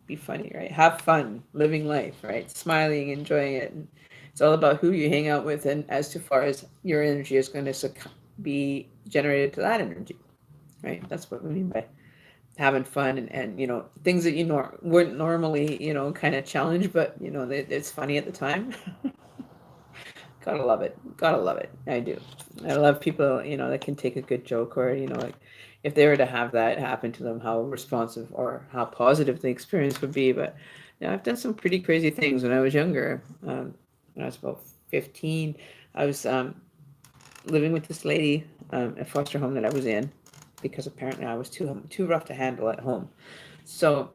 be funny, right? Have fun, living life, right? Smiling, enjoying it. And it's all about who you hang out with, and as far as your energy is going to be generated to that energy, right? That's what we mean by having fun, and things that you wouldn't normally kind of challenge, but it's funny at the time. Gotta love it. I do. I love people that can take a good joke, or like if they were to have that happen to them, how responsive or how positive the experience would be. But I've done some pretty crazy things when I was younger. When I was about 15, I was living with this lady, a foster home that I was in, because apparently I was too rough to handle at home. So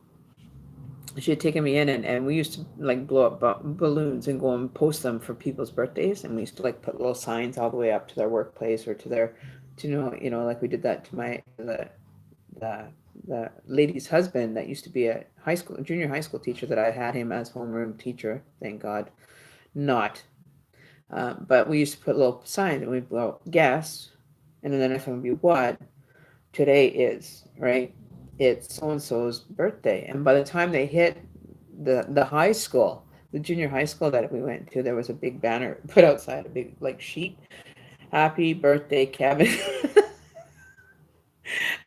she had taken me in, and we used to like blow up balloons and go and post them for people's birthdays, and we used to like put little signs all the way up to their workplace or to their, like we did that to the lady's husband that used to be a junior high school teacher, that I had him as homeroom teacher. Thank God, not. But we used to put little signs, and we'd blow gas, and then if would be what today is, right? It's so-and-so's birthday. And by the time they hit the high school, the junior high school that we went to, there was a big banner put outside, a big like sheet, "Happy birthday, Kevin."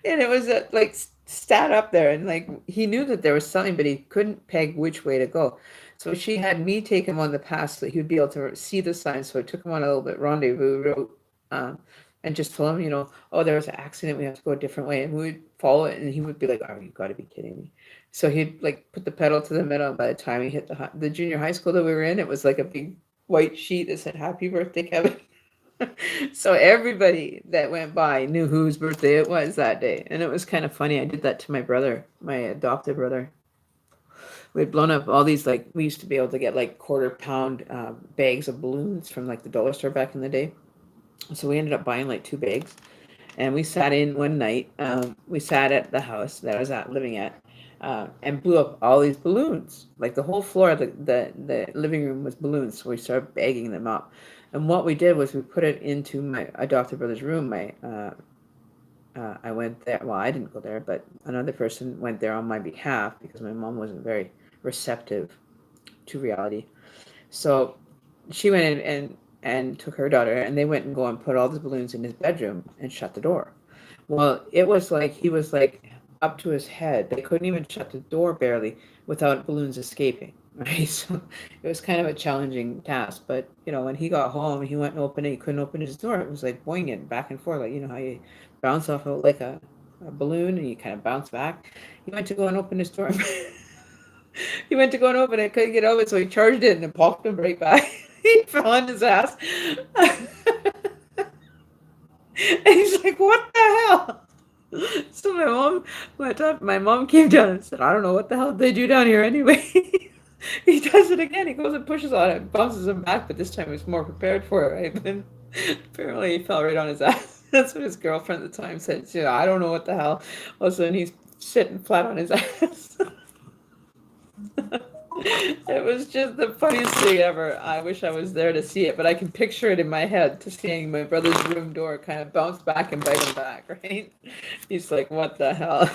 And it was like sat up there, and like he knew that there was something, but he couldn't peg which way to go. So she had me take him on the path so that he would be able to see the sign. So I took him on a little bit rendezvous route, and just told him, oh, there was an accident, we have to go a different way, and we would follow it, and he would be like, "Oh, you got to be kidding me!" So he'd like put the pedal to the metal. And by the time he hit the junior high school that we were in, it was like a big white sheet that said "Happy Birthday, Kevin." So everybody that went by knew whose birthday it was that day. And it was kind of funny. I did that to my brother, my adopted brother. We had blown up all these, like, we used to be able to get like quarter-pound bags of balloons from like the dollar store back in the day. So we ended up buying like 2 bags. And we sat in one night. We sat at the house that I was living at, and blew up all these balloons. Like the whole floor of the living room was balloons. So we started bagging them up. And what we did was we put it into my adopted brother's room. I went there. Well, I didn't go there, but another person went there on my behalf because my mom wasn't very receptive to reality. So she went in and took her daughter, and they went and go and put all the balloons in his bedroom and shut the door. Well, it was like he was like up to his head. They couldn't even shut the door barely without balloons escaping. Right, so it was kind of a challenging task. But when he got home, he went and opened it. He couldn't open his door. It was like boinging back and forth, like how you bounce off of like a balloon and you kind of bounce back. He went to go and open his door. He went to go and open it, couldn't get over it, so he charged it and it popped him right back. He fell on his ass. And he's like, "What the hell?" So my mom came down and said, "I don't know what the hell they do down here anyway." He does it again. He goes and pushes on it, bounces him back, but this time he's more prepared for it, right? But apparently he fell right on his ass. That's what his girlfriend at the time said. "I don't know what the hell." All of a sudden he's sitting flat on his ass. It was just the funniest thing ever. I wish I was there to see it, but I can picture it in my head, to seeing my brother's room door kind of bounce back and bite him back, right? He's like, "What the hell?"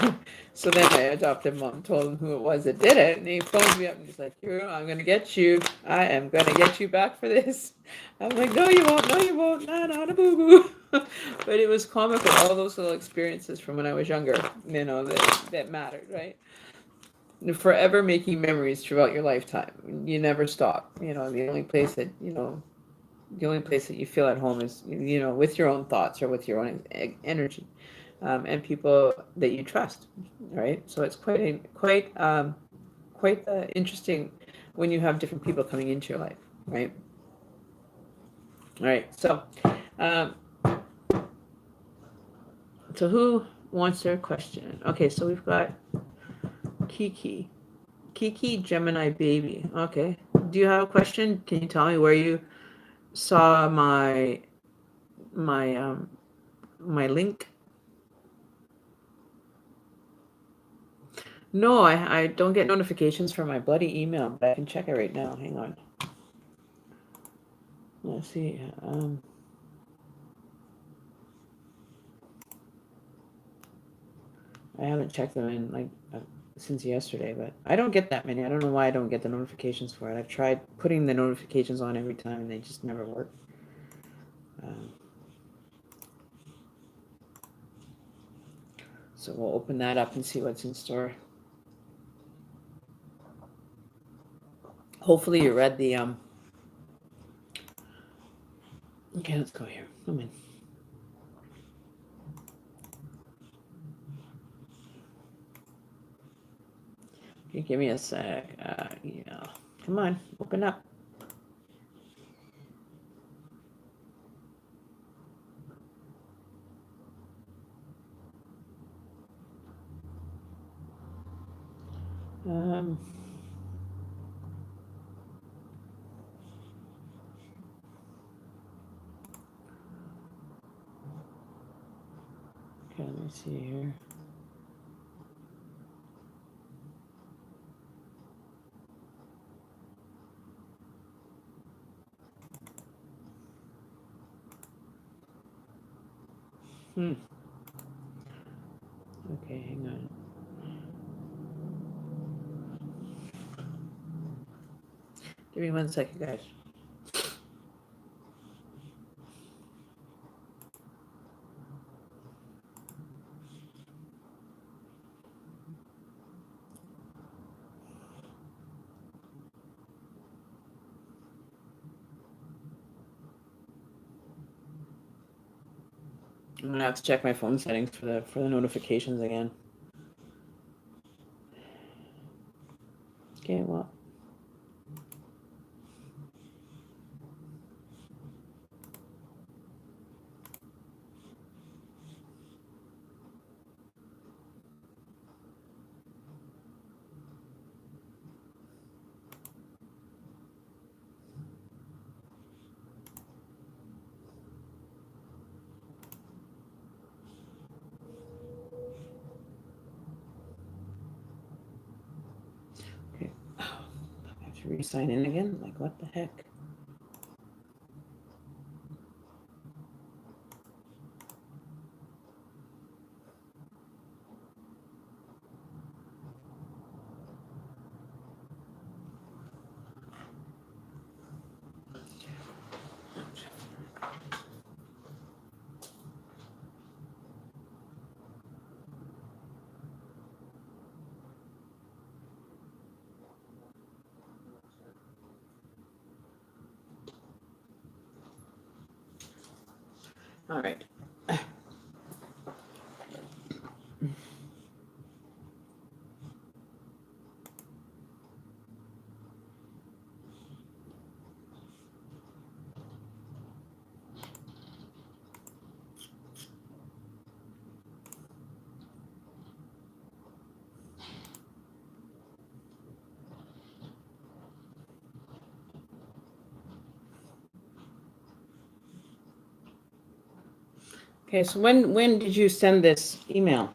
So then my adopted mom told him who it was that did it, and he phoned me up and he's like, "I'm going to get you. I am going to get you back for this." I'm like, "No, you won't. No, you won't. Nah, not a boo-boo." But it was comical, all those little experiences from when I was younger, that mattered, right? Forever making memories throughout your lifetime. You never stop. The only place that you feel at home is with your own thoughts or with your own energy, and people that you trust. Right. So it's quite interesting when you have different people coming into your life. Right. All right. Um, so who wants their question? Okay. So we've got Kiki. Gemini baby. Okay. Do you have a question? Can you tell me where you saw my link? No, I don't get notifications from my bloody email, but I can check it right now. Hang on. Let's see. I haven't checked them in like since yesterday, but I don't get that many. I don't know why I don't get the notifications for it. I've tried putting the notifications on every time, and they just never work. So we'll open that up and see what's in store. Hopefully you read the Okay, let's go here. Come in. Okay, give me a sec. Yeah. Come on, open up. Okay, let me see here. Okay, hang on. Give me 1 second, guys. I'm gonna have to check my phone settings for the notifications again. Okay, well. Okay. I have to re-sign in again? Like, what the heck? All right. Okay, so when did you send this email?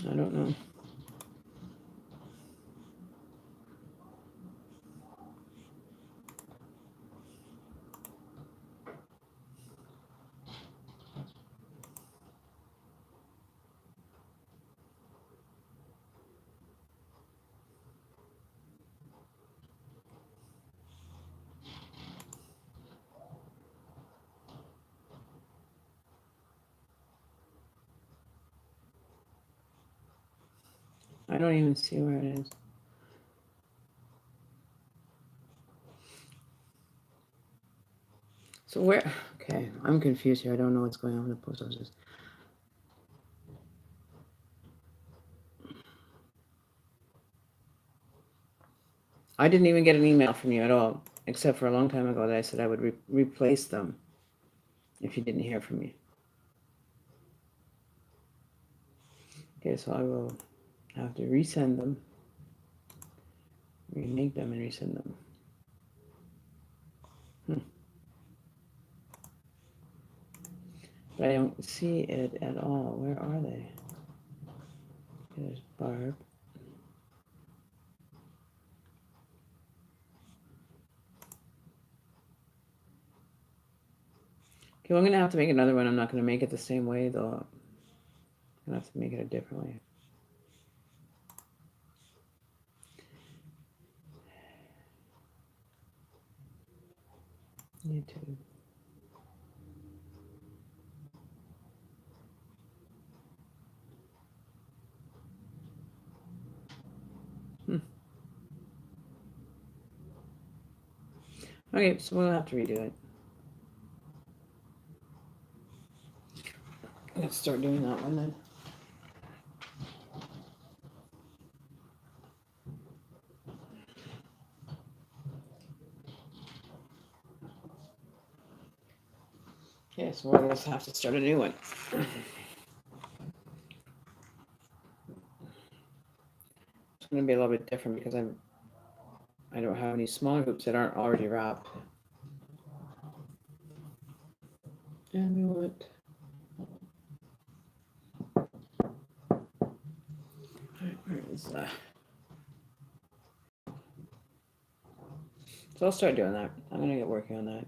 I don't know. I don't even see where it is. So where? Okay, I'm confused here. I don't know what's going on with the post office. I didn't even get an email from you at all, except for a long time ago that I said I would replace them if you didn't hear from me. Okay, so I will have to resend them, remake them, and resend them. But I don't see it at all. Where are they? There's Barb. Okay, well, I'm gonna have to make another one. I'm not gonna make it the same way though. I'm gonna have to make it a different way. YouTube. Okay, so we'll have to redo it. Let's start doing that one then. Okay, so we'll just have to start a new one. It's going to be a little bit different because I don't have any smaller hoops that aren't already wrapped. And we want where is that? So I'll start doing that. I'm going to get working on that.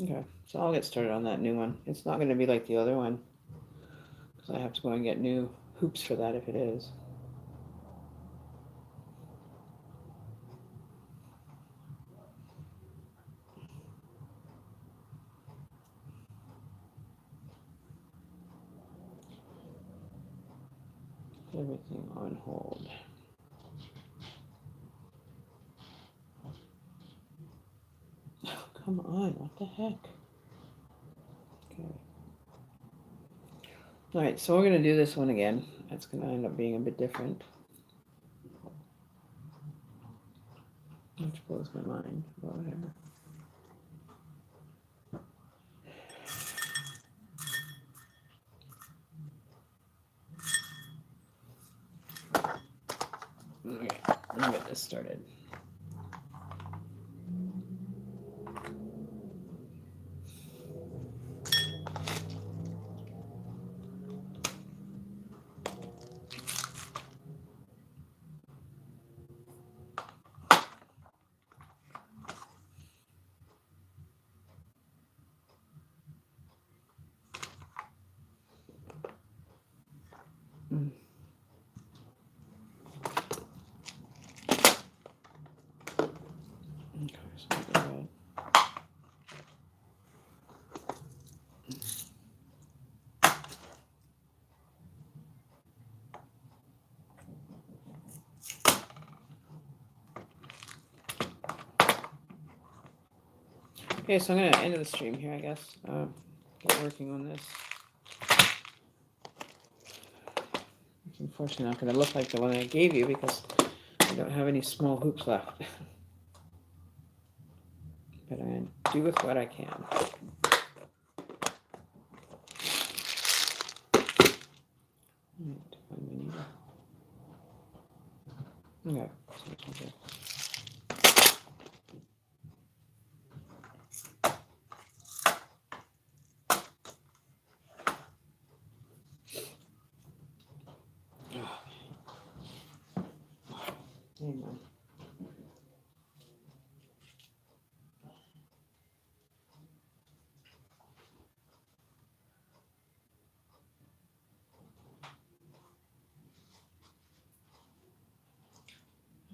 Okay, so I'll get started on that new one. It's not going to be like the other one, because I have to go and get new hoops for that if it is. Everything on hold. Oh, come on, what the heck? Okay. All right, so we're going to do this one again. That's going to end up being a bit different. Which blows my mind, but whatever. Okay, let me get this started. Mm. Okay, so we'll go ahead. Okay, so I'm going to end the stream here, I guess. Get working on this. It's unfortunately not going to look like the one I gave you because I don't have any small hoops left. But I'm going to do with what I can. Right, find my needle. Okay, so it's okay. Hang on.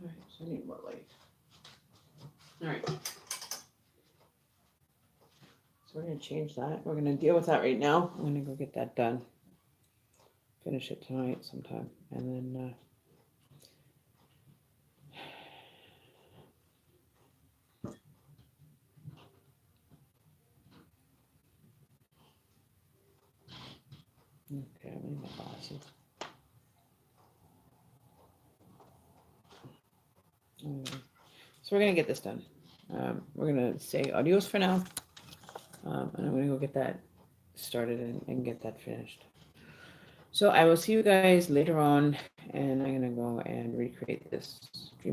All right, so I need more light. All right. So we're going to change that. We're going to deal with that right now. I'm going to go get that done. Finish it tonight sometime. And then okay, I need my glasses. So we're going to get this done. We're going to say adios for now. And I'm going to go get that started and get that finished. So I will see you guys later on, and I'm going to go and recreate this